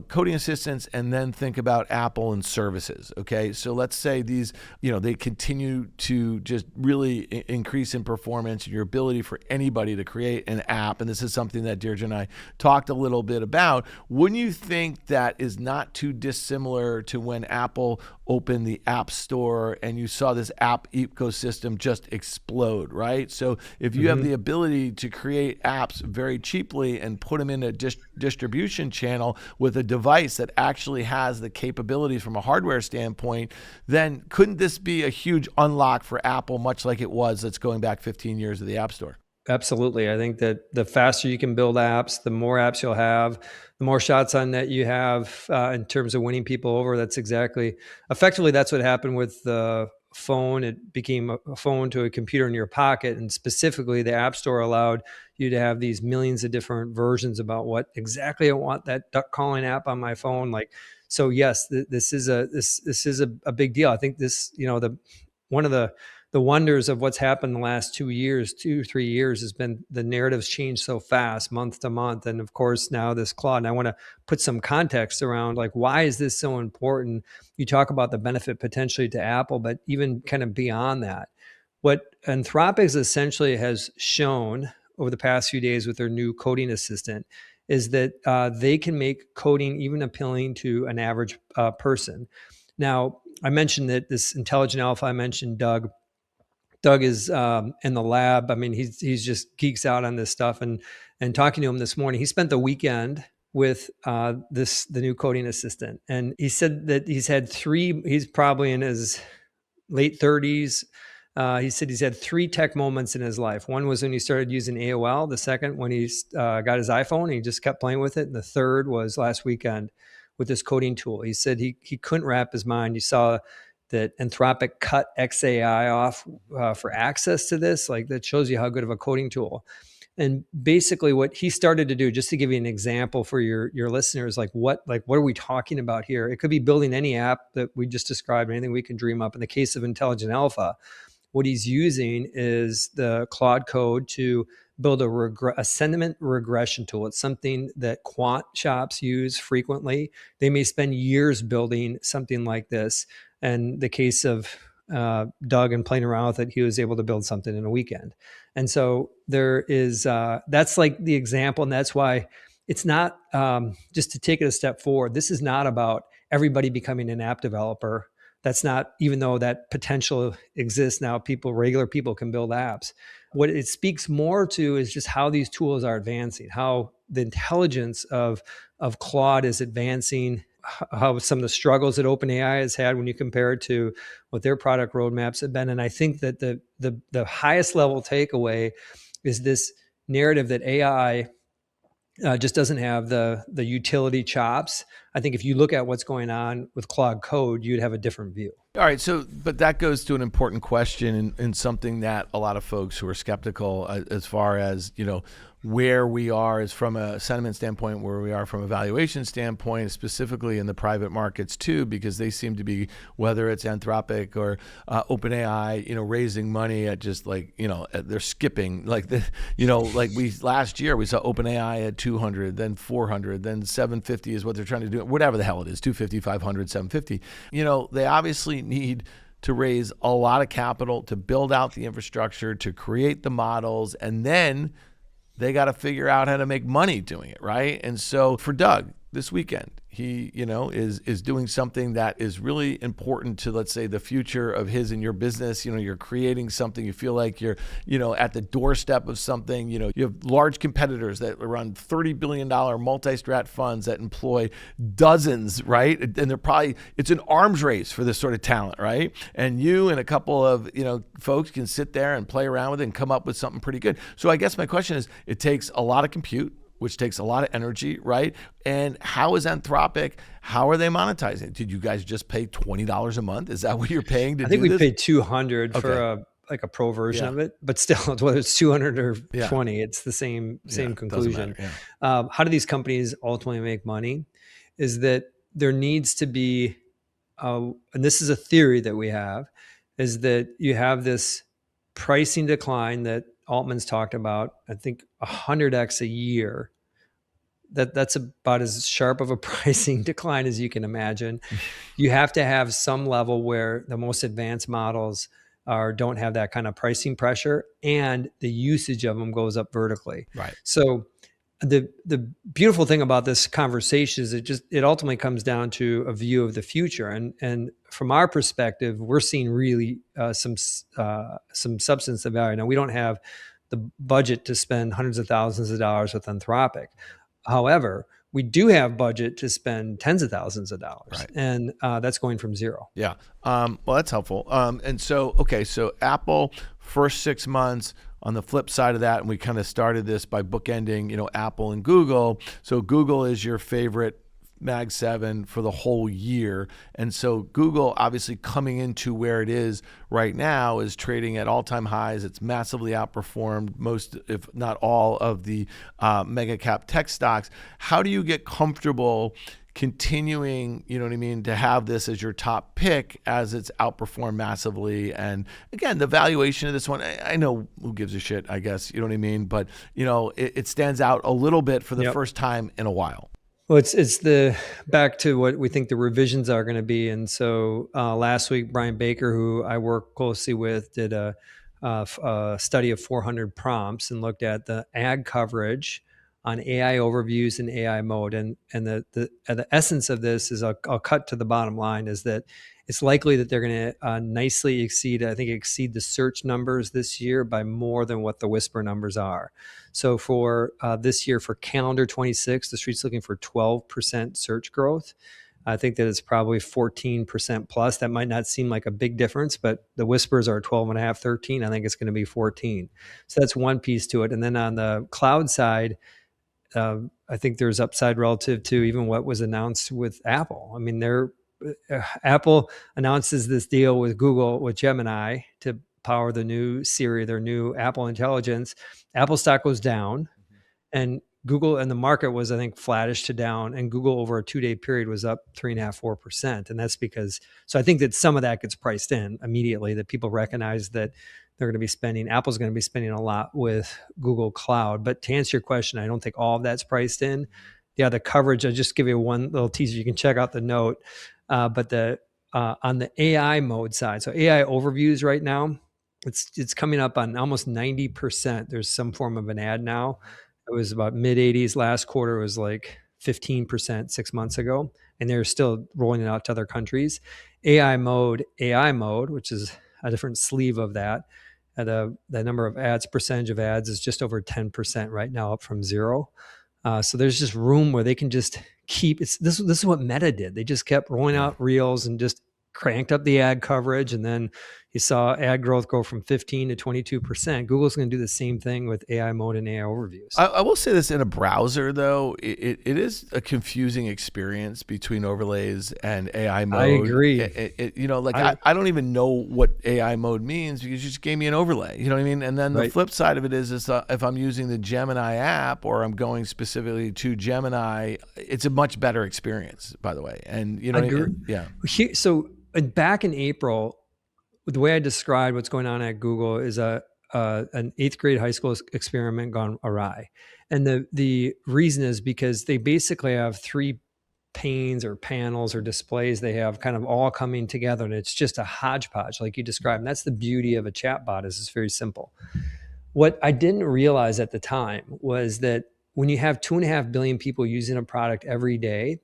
coding assistants and then think about Apple and services. Okay. So let's say these, they continue to just really increase in performance and your ability for anybody to create an app. And this is something that Deirdre and I talked a little bit about. Wouldn't you think that is not too dissimilar to when Apple opened the App Store and you saw this app ecosystem just explode, right? So if you have the ability to create apps very cheaply and put them in a distribution channel with a device that actually has the capabilities from a hardware standpoint, then couldn't this be a huge unlock for Apple, much like it was that's going back 15 years of the App Store? Absolutely. I think that the faster you can build apps, the more apps you'll have, the more shots on net you have in terms of winning people over. Effectively, that's what happened with the phone. It became a phone to a computer in your pocket. And specifically, the App Store allowed you to have these millions of different versions about what exactly I want that duck calling app on my phone. So yes, this is a big deal. I think one of the wonders of what's happened the last 3 years has been the narratives change so fast month to month. And of course now this Claude, and I want to put some context around why is this so important? You talk about the benefit potentially to Apple, but even kind of beyond that, what Anthropic essentially has shown over the past few days with their new coding assistant is that they can make coding even appealing to an average person. Now, I mentioned that this intelligent alpha, I mentioned Doug is in the lab. I mean, he's just geeks out on this stuff. And talking to him this morning, he spent the weekend with the new coding assistant. And he said that he's probably in his late 30s. He said he's had 3 tech moments in his life. One was when he started using AOL. The second, when he got his iPhone and he just kept playing with it. And the third was last weekend with this coding tool. He said he couldn't wrap his mind. He saw that Anthropic cut XAI off for access to this. That shows you how good of a coding tool. And basically what he started to do, just to give you an example for your listeners, what are we talking about here? It could be building any app that we just described, anything we can dream up. In the case of Intelligent Alpha, what he's using is the Claude Code to build a sentiment regression tool. It's something that quant shops use frequently. They may spend years building something like this. And the case of Doug and playing around with it, he was able to build something in a weekend. And so there is, that's the example. And that's why it's not, just to take it a step forward, this is not about everybody becoming an app developer. That's not, even though that potential exists now, regular people can build apps. What it speaks more to is just how these tools are advancing, how the intelligence of Claude is advancing, how some of the struggles that OpenAI has had when you compare it to what their product roadmaps have been. And I think that the highest level takeaway is this narrative that AI just doesn't have the utility chops. I think if you look at what's going on with Claude Code, you'd have a different view. All right. So, but that goes to an important question and something that a lot of folks who are skeptical as far as, where we are is from a sentiment standpoint, where we are from a valuation standpoint, specifically in the private markets too, because they seem to be, whether it's Anthropic or OpenAI, raising money at just they're skipping last year we saw OpenAI at 200, then 400, then 750 is what they're trying to do, whatever the hell it is, 250, 500, 750. They obviously need to raise a lot of capital to build out the infrastructure, to create the models, and then they got to figure out how to make money doing it, right? And so for Doug, this weekend, he, is doing something that is really important to, let's say, the future of his and your business. You're creating something. You feel like you're, at the doorstep of something. You have large competitors that run $30 billion multi-strat funds that employ dozens, right? And it's an arms race for this sort of talent, right? And you and a couple of, folks can sit there and play around with it and come up with something pretty good. So I guess my question is, it takes a lot of compute, which takes a lot of energy, right? And how is Anthropic, how are they monetizing it? Did you guys just pay $20 a month? Is that what you're paying to do this? I think we paid $200 for a pro version of it, but still, whether it's 200 or 20, it's the same conclusion. How do these companies ultimately make money? Is that there needs to be, and this is a theory that we have, is that you have this pricing decline that Altman's talked about, I think 100x a year. That's about as sharp of a pricing decline as you can imagine. You have to have some level where the most advanced models don't have that kind of pricing pressure, and the usage of them goes up vertically. Right. So the beautiful thing about this conversation is it ultimately comes down to a view of the future, and from our perspective, we're seeing really some substance of value. Now, we don't have the budget to spend hundreds of thousands of dollars with Anthropic. However, we do have budget to spend tens of thousands of dollars, Right. and that's going from zero. Yeah. Well, that's helpful. And so, okay, so Apple, first 6 months. On the flip side of that, and we kind of started this by bookending, Apple and Google. So Google is your favorite Mag 7 for the whole year. And so Google, obviously coming into where it is right now, is trading at all-time highs. It's massively outperformed most, if not all, of the mega cap tech stocks. How do you get comfortable continuing, to have this as your top pick as it's outperformed massively? And again, the valuation of this one, I know who gives a shit, I guess, but it stands out a little bit for the first time in a while. Well, it's the back to what we think the revisions are going to be. And so last week, Brian Baker, who I work closely with, did a study of 400 prompts and looked at the ad coverage on AI overviews and AI mode. And the essence of this is, I'll cut to the bottom line, is that it's likely that they're going to nicely exceed the search numbers this year by more than what the Whisper numbers are. So for this year, for calendar 26, the street's looking for 12% search growth. I think that it's probably 14% plus. That might not seem like a big difference, but the Whispers are 12.5, 13. I think it's going to be 14. So that's one piece to it. And then on the cloud side, I think there's upside relative to even what was announced with Apple. I mean, Apple announces this deal with Google, with Gemini, to power the new Siri, their new Apple Intelligence. Apple stock goes down, and Google and the market was, I think, flattish to down, and Google over a 2-day period was up 3.5%, 4%. And that's because, so I think that some of that gets priced in immediately, that people recognize that they're going to be spending, Apple's going to be spending a lot with Google Cloud. But to answer your question, I don't think all of that's priced in. Yeah, the coverage, I'll just give you one little teaser. You can check out the note. But on the AI mode side, so AI overviews right now, it's coming up on almost 90%. There's some form of an ad now. It was about mid 80s. Last quarter was like 15% 6 months ago, and they're still rolling it out to other countries. AI mode, which is a different sleeve of that. The number of ads, percentage of ads, is just over 10% right now, up from 0. So there's just room where they can just keep. This is what Meta did. They just kept rolling out reels and just cranked up the ad coverage, and then you saw ad growth go from 15 to 22%. Google's going to do the same thing with AI mode and AI overviews. I will say this, in a browser, though, it is a confusing experience between overlays and AI mode. I agree. I don't even know what AI mode means because you just gave me an overlay. You know what I mean? And then the flip side of it is if I'm using the Gemini app or I'm going specifically to Gemini, it's a much better experience, by the way. And So back in April, the way I described what's going on at Google is an 8th grade high school experiment gone awry. And the reason is because they basically have 3 panes or panels or displays they have kind of all coming together, and it's just a hodgepodge like you described. And that's the beauty of a chatbot, is it's very simple. What I didn't realize at the time was that when you have 2.5 billion people using a product every day,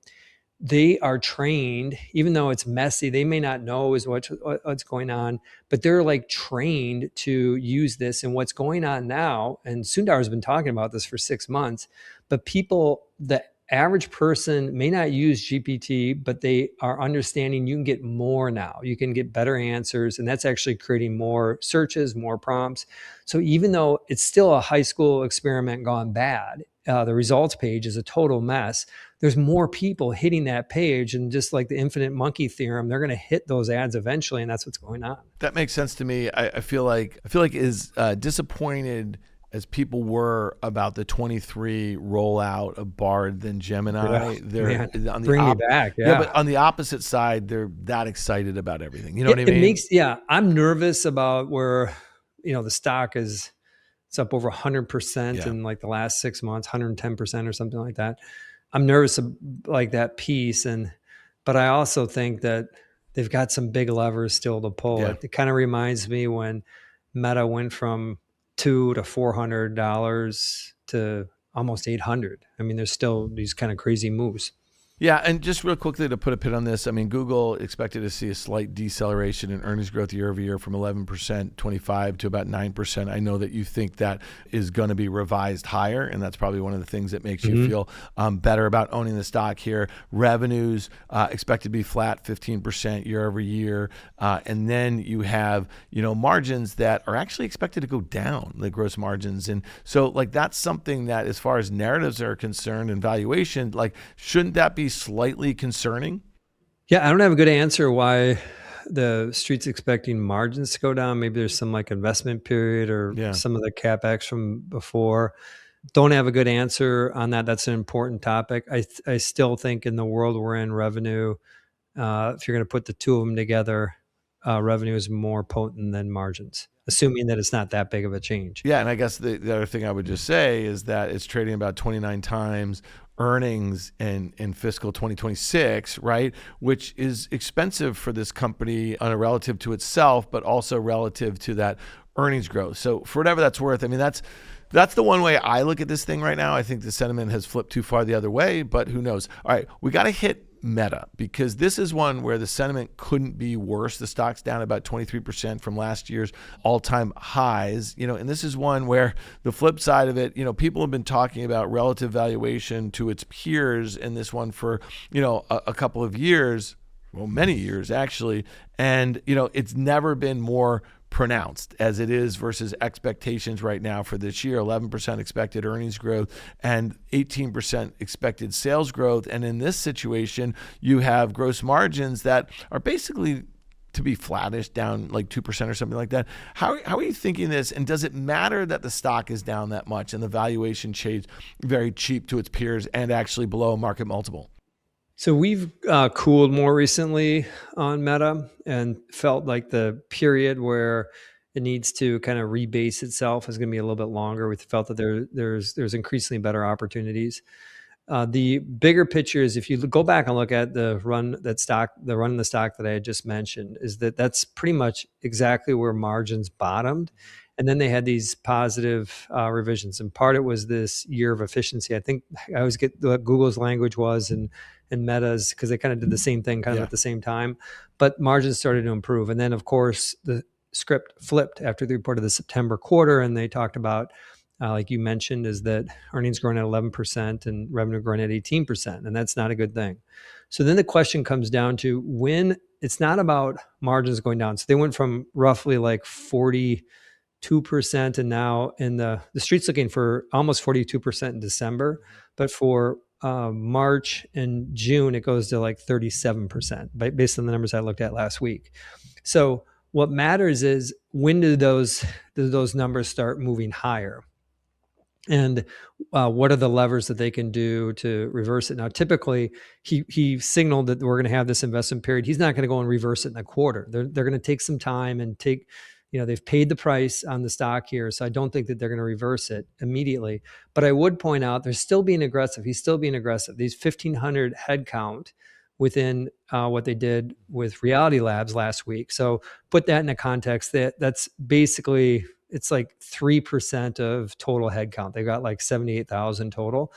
they are trained, even though it's messy, they may not know what's going on, but they're like trained to use this. And what's going on now, and Sundar has been talking about this for 6 months, but the average person may not use GPT, but they are understanding you can get more now. You can get better answers, and that's actually creating more searches, more prompts. So even though it's still a high school experiment gone bad, the results page is a total mess. There's more people hitting that page, and just like the infinite monkey theorem, they're going to hit those ads eventually, and that's what's going on. That makes sense to me. I feel like as disappointed as people were about the 23 rollout of Bard than Gemini. They're on the bring me back. But on the opposite side, they're that excited about everything. You know what I mean? I'm nervous about where, the stock is. It's up over 100% in like the last 6 months, 110% or something like that. I'm nervous like that piece. But I also think that they've got some big levers still to pull. Yeah. It kind of reminds me when Meta went from $200 to $400 to almost 800. I mean, there's still these kind of crazy moves. Yeah, and just real quickly to put a pin on this, I mean, Google expected to see a slight deceleration in earnings growth year over year from 11%, 25 to about 9%. I know that you think that is going to be revised higher, and that's probably one of the things that makes you feel better about owning the stock here. Revenues expected to be flat, 15% year over year, and then you have margins that are actually expected to go down, the gross margins, and so like that's something that, as far as narratives are concerned and valuation, like shouldn't that be slightly concerning? Yeah, I don't have a good answer why the street's expecting margins to go down. Maybe there's some like investment period or some of the CapEx from before. Don't have a good answer on that. That's an important topic. I still think in the world we're in, revenue, if you're going to put the two of them together, revenue is more potent than margins, assuming that it's not that big of a change. Yeah, and I guess the other thing I would just say is that it's trading about 29 times earnings in fiscal 2026, right? Which is expensive for this company on a relative to itself, but also relative to that earnings growth. So for whatever that's worth, I mean, that's the one way I look at this thing right now. I think the sentiment has flipped too far the other way, but who knows? All right, we got to hit Meta, because this is one where the sentiment couldn't be worse. The stock's down about 23% from last year's all-time highs, and this is one where the flip side of it, people have been talking about relative valuation to its peers in this one for, a couple of years, well, many years actually, and, it's never been more pronounced as it is versus expectations right now for this year. 11% expected earnings growth and 18% expected sales growth. And in this situation, you have gross margins that are basically to be flattish, down like 2% or something like that. How are you thinking this? And does it matter that the stock is down that much and the valuation shades very cheap to its peers and actually below a market multiple? So we've cooled more recently on Meta and felt like the period where it needs to kind of rebase itself is going to be a little bit longer. We felt that there's increasingly better opportunities. The bigger picture is, if you go back and look at the run in the stock that I had just mentioned, is that's pretty much exactly where margins bottomed. And then they had these positive revisions. And part of it was this year of efficiency. I think I always get what Google's language was and Meta's, because they kind of did the same thing at the same time. But margins started to improve. And then, of course, the script flipped after the report of the September quarter. And they talked about, like you mentioned, is that earnings growing at 11% and revenue growing at 18%. And that's not a good thing. So then the question comes down to when it's not about margins going down. So they went from roughly like 42%, and now in the street's looking for almost 42% in December, but for March and June it goes to like 37%, based on the numbers I looked at last week. So what matters is, when do those numbers start moving higher, and what are the levers that they can do to reverse it? Now, typically he signaled that we're going to have this investment period. He's not going to go and reverse it in a quarter. They're going to take some time and take. They've paid the price on the stock here, so I don't think that they're going to reverse it immediately. But I would point out they're still being aggressive. He's still being aggressive. These 1,500 headcount within what they did with Reality Labs last week. So put that in a context, that's basically, it's like 3% of total headcount. They've got like 78,000 total.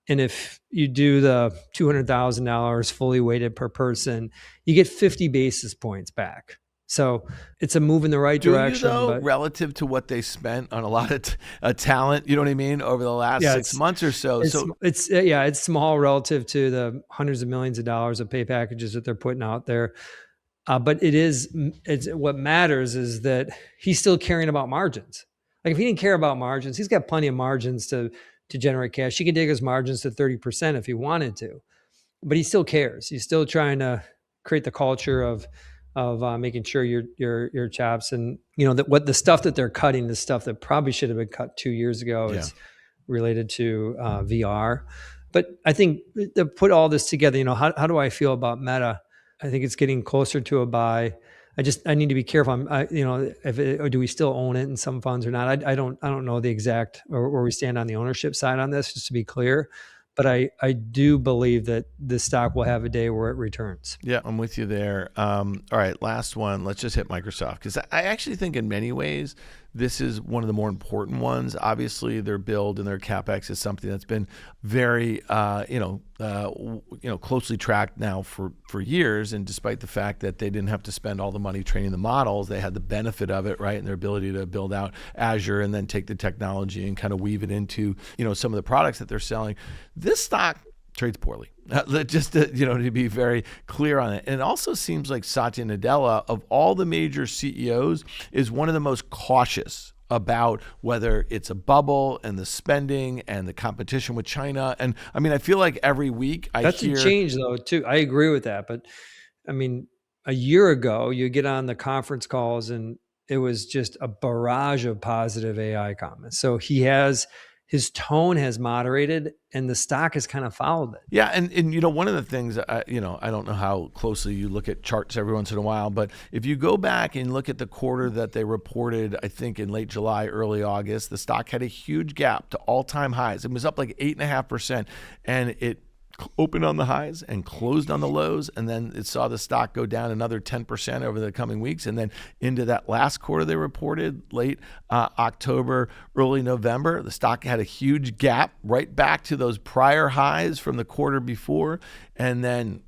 And if you do the $200,000 fully weighted per person, you get 50 basis points back. So it's a move in the right direction. But relative to what they spent on a lot of talent, you know what I mean, over the last 6 months or so. It's small relative to the hundreds of millions of dollars of pay packages that they're putting out there. But it's what matters is that he's still caring about margins. Like, if he didn't care about margins, he's got plenty of margins to generate cash. He could take his margins to 30% if he wanted to, but he still cares. He's still trying to create the culture of making sure your chops, and that what the stuff that they're cutting is stuff that probably should have been cut 2 years ago. It's related to VR. But I think to put all this together, how do I feel about Meta? I think it's getting closer to a buy. I need to be careful. Or do we still own it in some funds or not? I don't know the exact or where we stand on the ownership side on this, just to be clear. But I do believe that this stock will have a day where it returns. Yeah, I'm with you there. All right, last one. Let's just hit Microsoft, because I actually think in many ways this is one of the more important ones. Obviously, their build and their capex is something that's been very, closely tracked now for years. And despite the fact that they didn't have to spend all the money training the models, they had the benefit of it, right? And their ability to build out Azure and then take the technology and kind of weave it into, some of the products that they're selling. This stock trades poorly. Just to be very clear on it. And it also seems like Satya Nadella, of all the major CEOs, is one of the most cautious about whether it's a bubble and the spending and the competition with China. And I mean, I feel like every week That's a change though too. I agree with that. But I mean, a year ago, you get on the conference calls and it was just a barrage of positive AI comments. So his tone has moderated and the stock has kind of followed it. Yeah. And one of the things, I don't know how closely you look at charts every once in a while, but if you go back and look at the quarter that they reported, I think in late July, early August, the stock had a huge gap to all-time highs. It was up like 8.5%, and it opened on the highs and closed on the lows, and then it saw the stock go down another 10% over the coming weeks, and then into that last quarter they reported, late October, early November, the stock had a huge gap right back to those prior highs from the quarter before, and then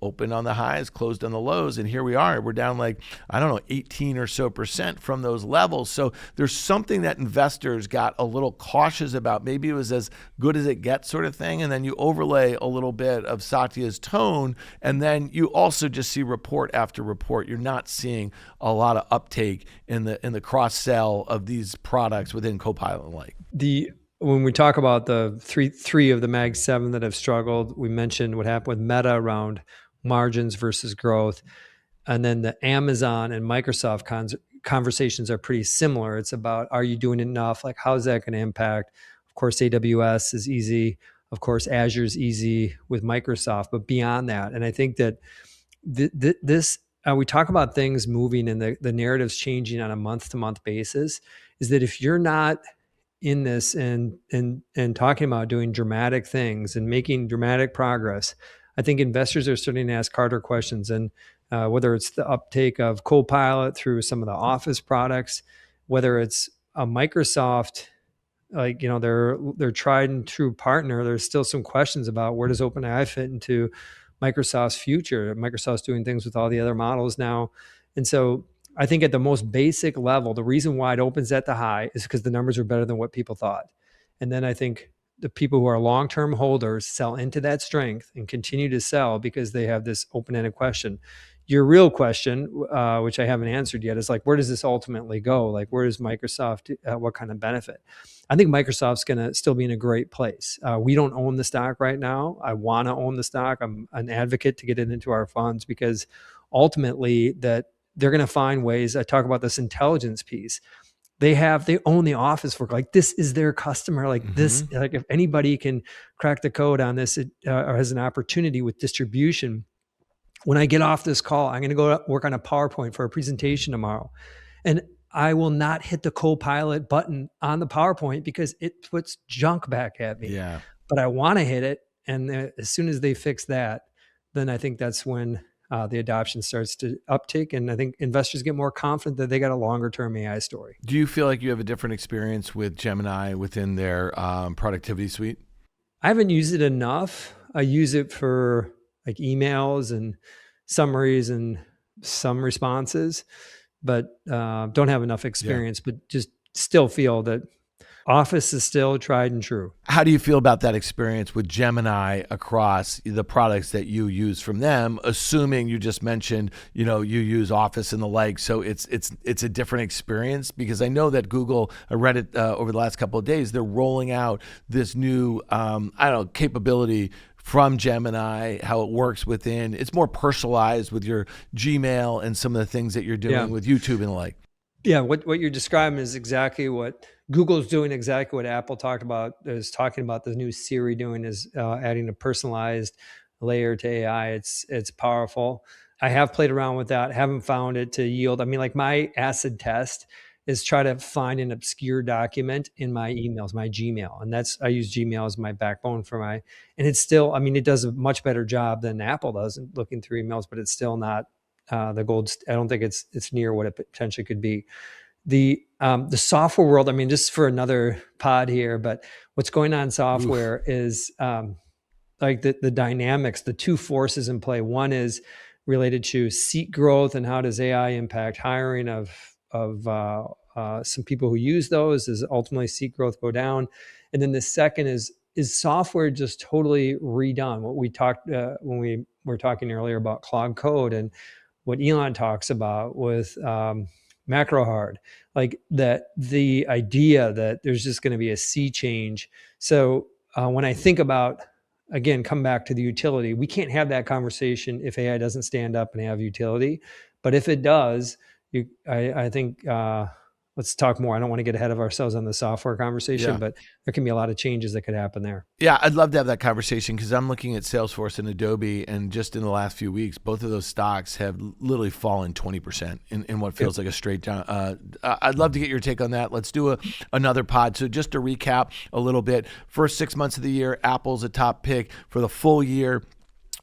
opened on the highs, closed on the lows, and here we are. We're down like 18 or so percent from those levels. So there's something that investors got a little cautious about. Maybe it was as good as it gets sort of thing, and then you overlay a little bit of Satya's tone, and then you also just see report after report. You're not seeing a lot of uptake in the cross sell of these products within Copilot and like. When we talk about the three of the Mag 7 that have struggled, we mentioned what happened with Meta around margins versus growth, and then the Amazon and Microsoft conversations are pretty similar. It's about, are you doing enough? Like, how's that going to impact? Of course, AWS is easy. Of course, Azure is easy with Microsoft, but beyond that, and I think that this, we talk about things moving and the narratives changing on a month-to-month basis, is that if you're not in this and talking about doing dramatic things and making dramatic progress, I think investors are starting to ask harder questions. And whether it's the uptake of Copilot through some of the Office products, whether it's a Microsoft, their tried and true partner, there's still some questions about where does OpenAI fit into Microsoft's future. Microsoft's doing things with all the other models now. And so I think at the most basic level, the reason why it opens at the high is because the numbers are better than what people thought. And then I think the people who are long-term holders sell into that strength and continue to sell because they have this open-ended question. Your real question, which I haven't answered yet, is like, where does this ultimately go? Like, where does Microsoft, what kind of benefit? I think Microsoft's going to still be in a great place. We don't own the stock right now. I want to own the stock. I'm an advocate to get it into our funds because ultimately that they're going to find ways. I talk about this intelligence piece. They own the Office work. Like, this is their customer. Like this, like if anybody can crack the code on this, or has an opportunity with distribution. When I get off this call, I'm going to go work on a PowerPoint for a presentation tomorrow. And I will not hit the Copilot button on the PowerPoint because it puts junk back at me. Yeah. But I want to hit it. And as soon as they fix that, then I think that's when the adoption starts to uptick. And I think investors get more confident that they got a longer term AI story. Do you feel like you have a different experience with Gemini within their productivity suite? I haven't used it enough. I use it for like emails and summaries and some responses, but don't have enough experience, but just still feel that Office is still tried and true. How do you feel about that experience with Gemini across the products that you use from them, assuming you just mentioned, you use Office and the like, so it's a different experience? Because I know that Google, I read it over the last couple of days, they're rolling out this new, capability from Gemini, how it works within, it's more personalized with your Gmail and some of the things that you're doing with YouTube and the like. Yeah, what you're describing is exactly what Google's doing, exactly what Apple talked about, is talking about the new Siri doing, is adding a personalized layer to AI. It's powerful. I have played around with that, haven't found it to yield. I mean, like my acid test is try to find an obscure document in my emails, my Gmail. And I use Gmail as my backbone for and it's still, I mean, it does a much better job than Apple does in looking through emails, but it's still not the gold. I don't think it's near what it potentially could be. the software world, I mean, just for another pod here, but what's going on in software is like the dynamics, the two forces in play. One is related to seat growth and how does AI impact hiring of some people who use those. Does ultimately seat growth go down? And then the second is software just totally redone? What we talked when we were talking earlier about Claude Code and what Elon talks about with macro hard, like that, the idea that there's just going to be a sea change. So when I think about, again, come back to the utility, we can't have that conversation if AI doesn't stand up and have utility. But if it does, I think let's talk more. I don't want to get ahead of ourselves on the software conversation, but there can be a lot of changes that could happen there. Yeah, I'd love to have that conversation because I'm looking at Salesforce and Adobe, and just in the last few weeks, both of those stocks have literally fallen 20% in what feels like a straight down. I'd love to get your take on that. Let's do another pod. So just to recap a little bit, first 6 months of the year, Apple's a top pick. For the full year,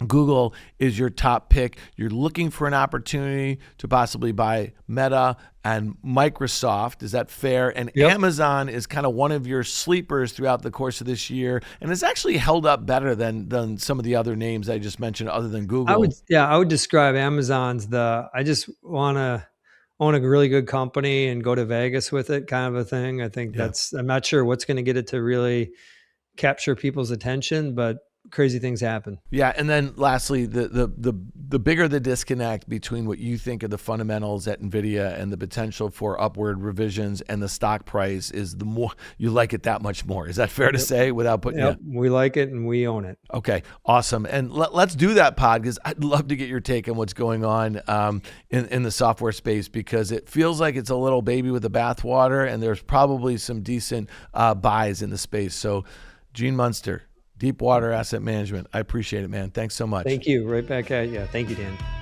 Google is your top pick. You're looking for an opportunity to possibly buy Meta and Microsoft. Is that fair? And Amazon is kind of one of your sleepers throughout the course of this year, and has actually held up better than some of the other names I just mentioned, other than Google. I would describe Amazon's I just want to own a really good company and go to Vegas with it kind of a thing. I think I'm not sure what's going to get it to really capture people's attention, but crazy things happen. Yeah, and then lastly, the bigger the disconnect between what you think of the fundamentals at NVIDIA and the potential for upward revisions and the stock price is, the more you like it that much more. Is that fair to say without putting we like it and we own it. Okay, awesome. And let's do that pod because I'd love to get your take on what's going on in the software space, because it feels like it's a little baby with the bathwater, and there's probably some decent buys in the space. So Gene Munster, Deepwater Asset Management. I appreciate it, man. Thanks so much. Thank you. Right back at you. Thank you, Dan.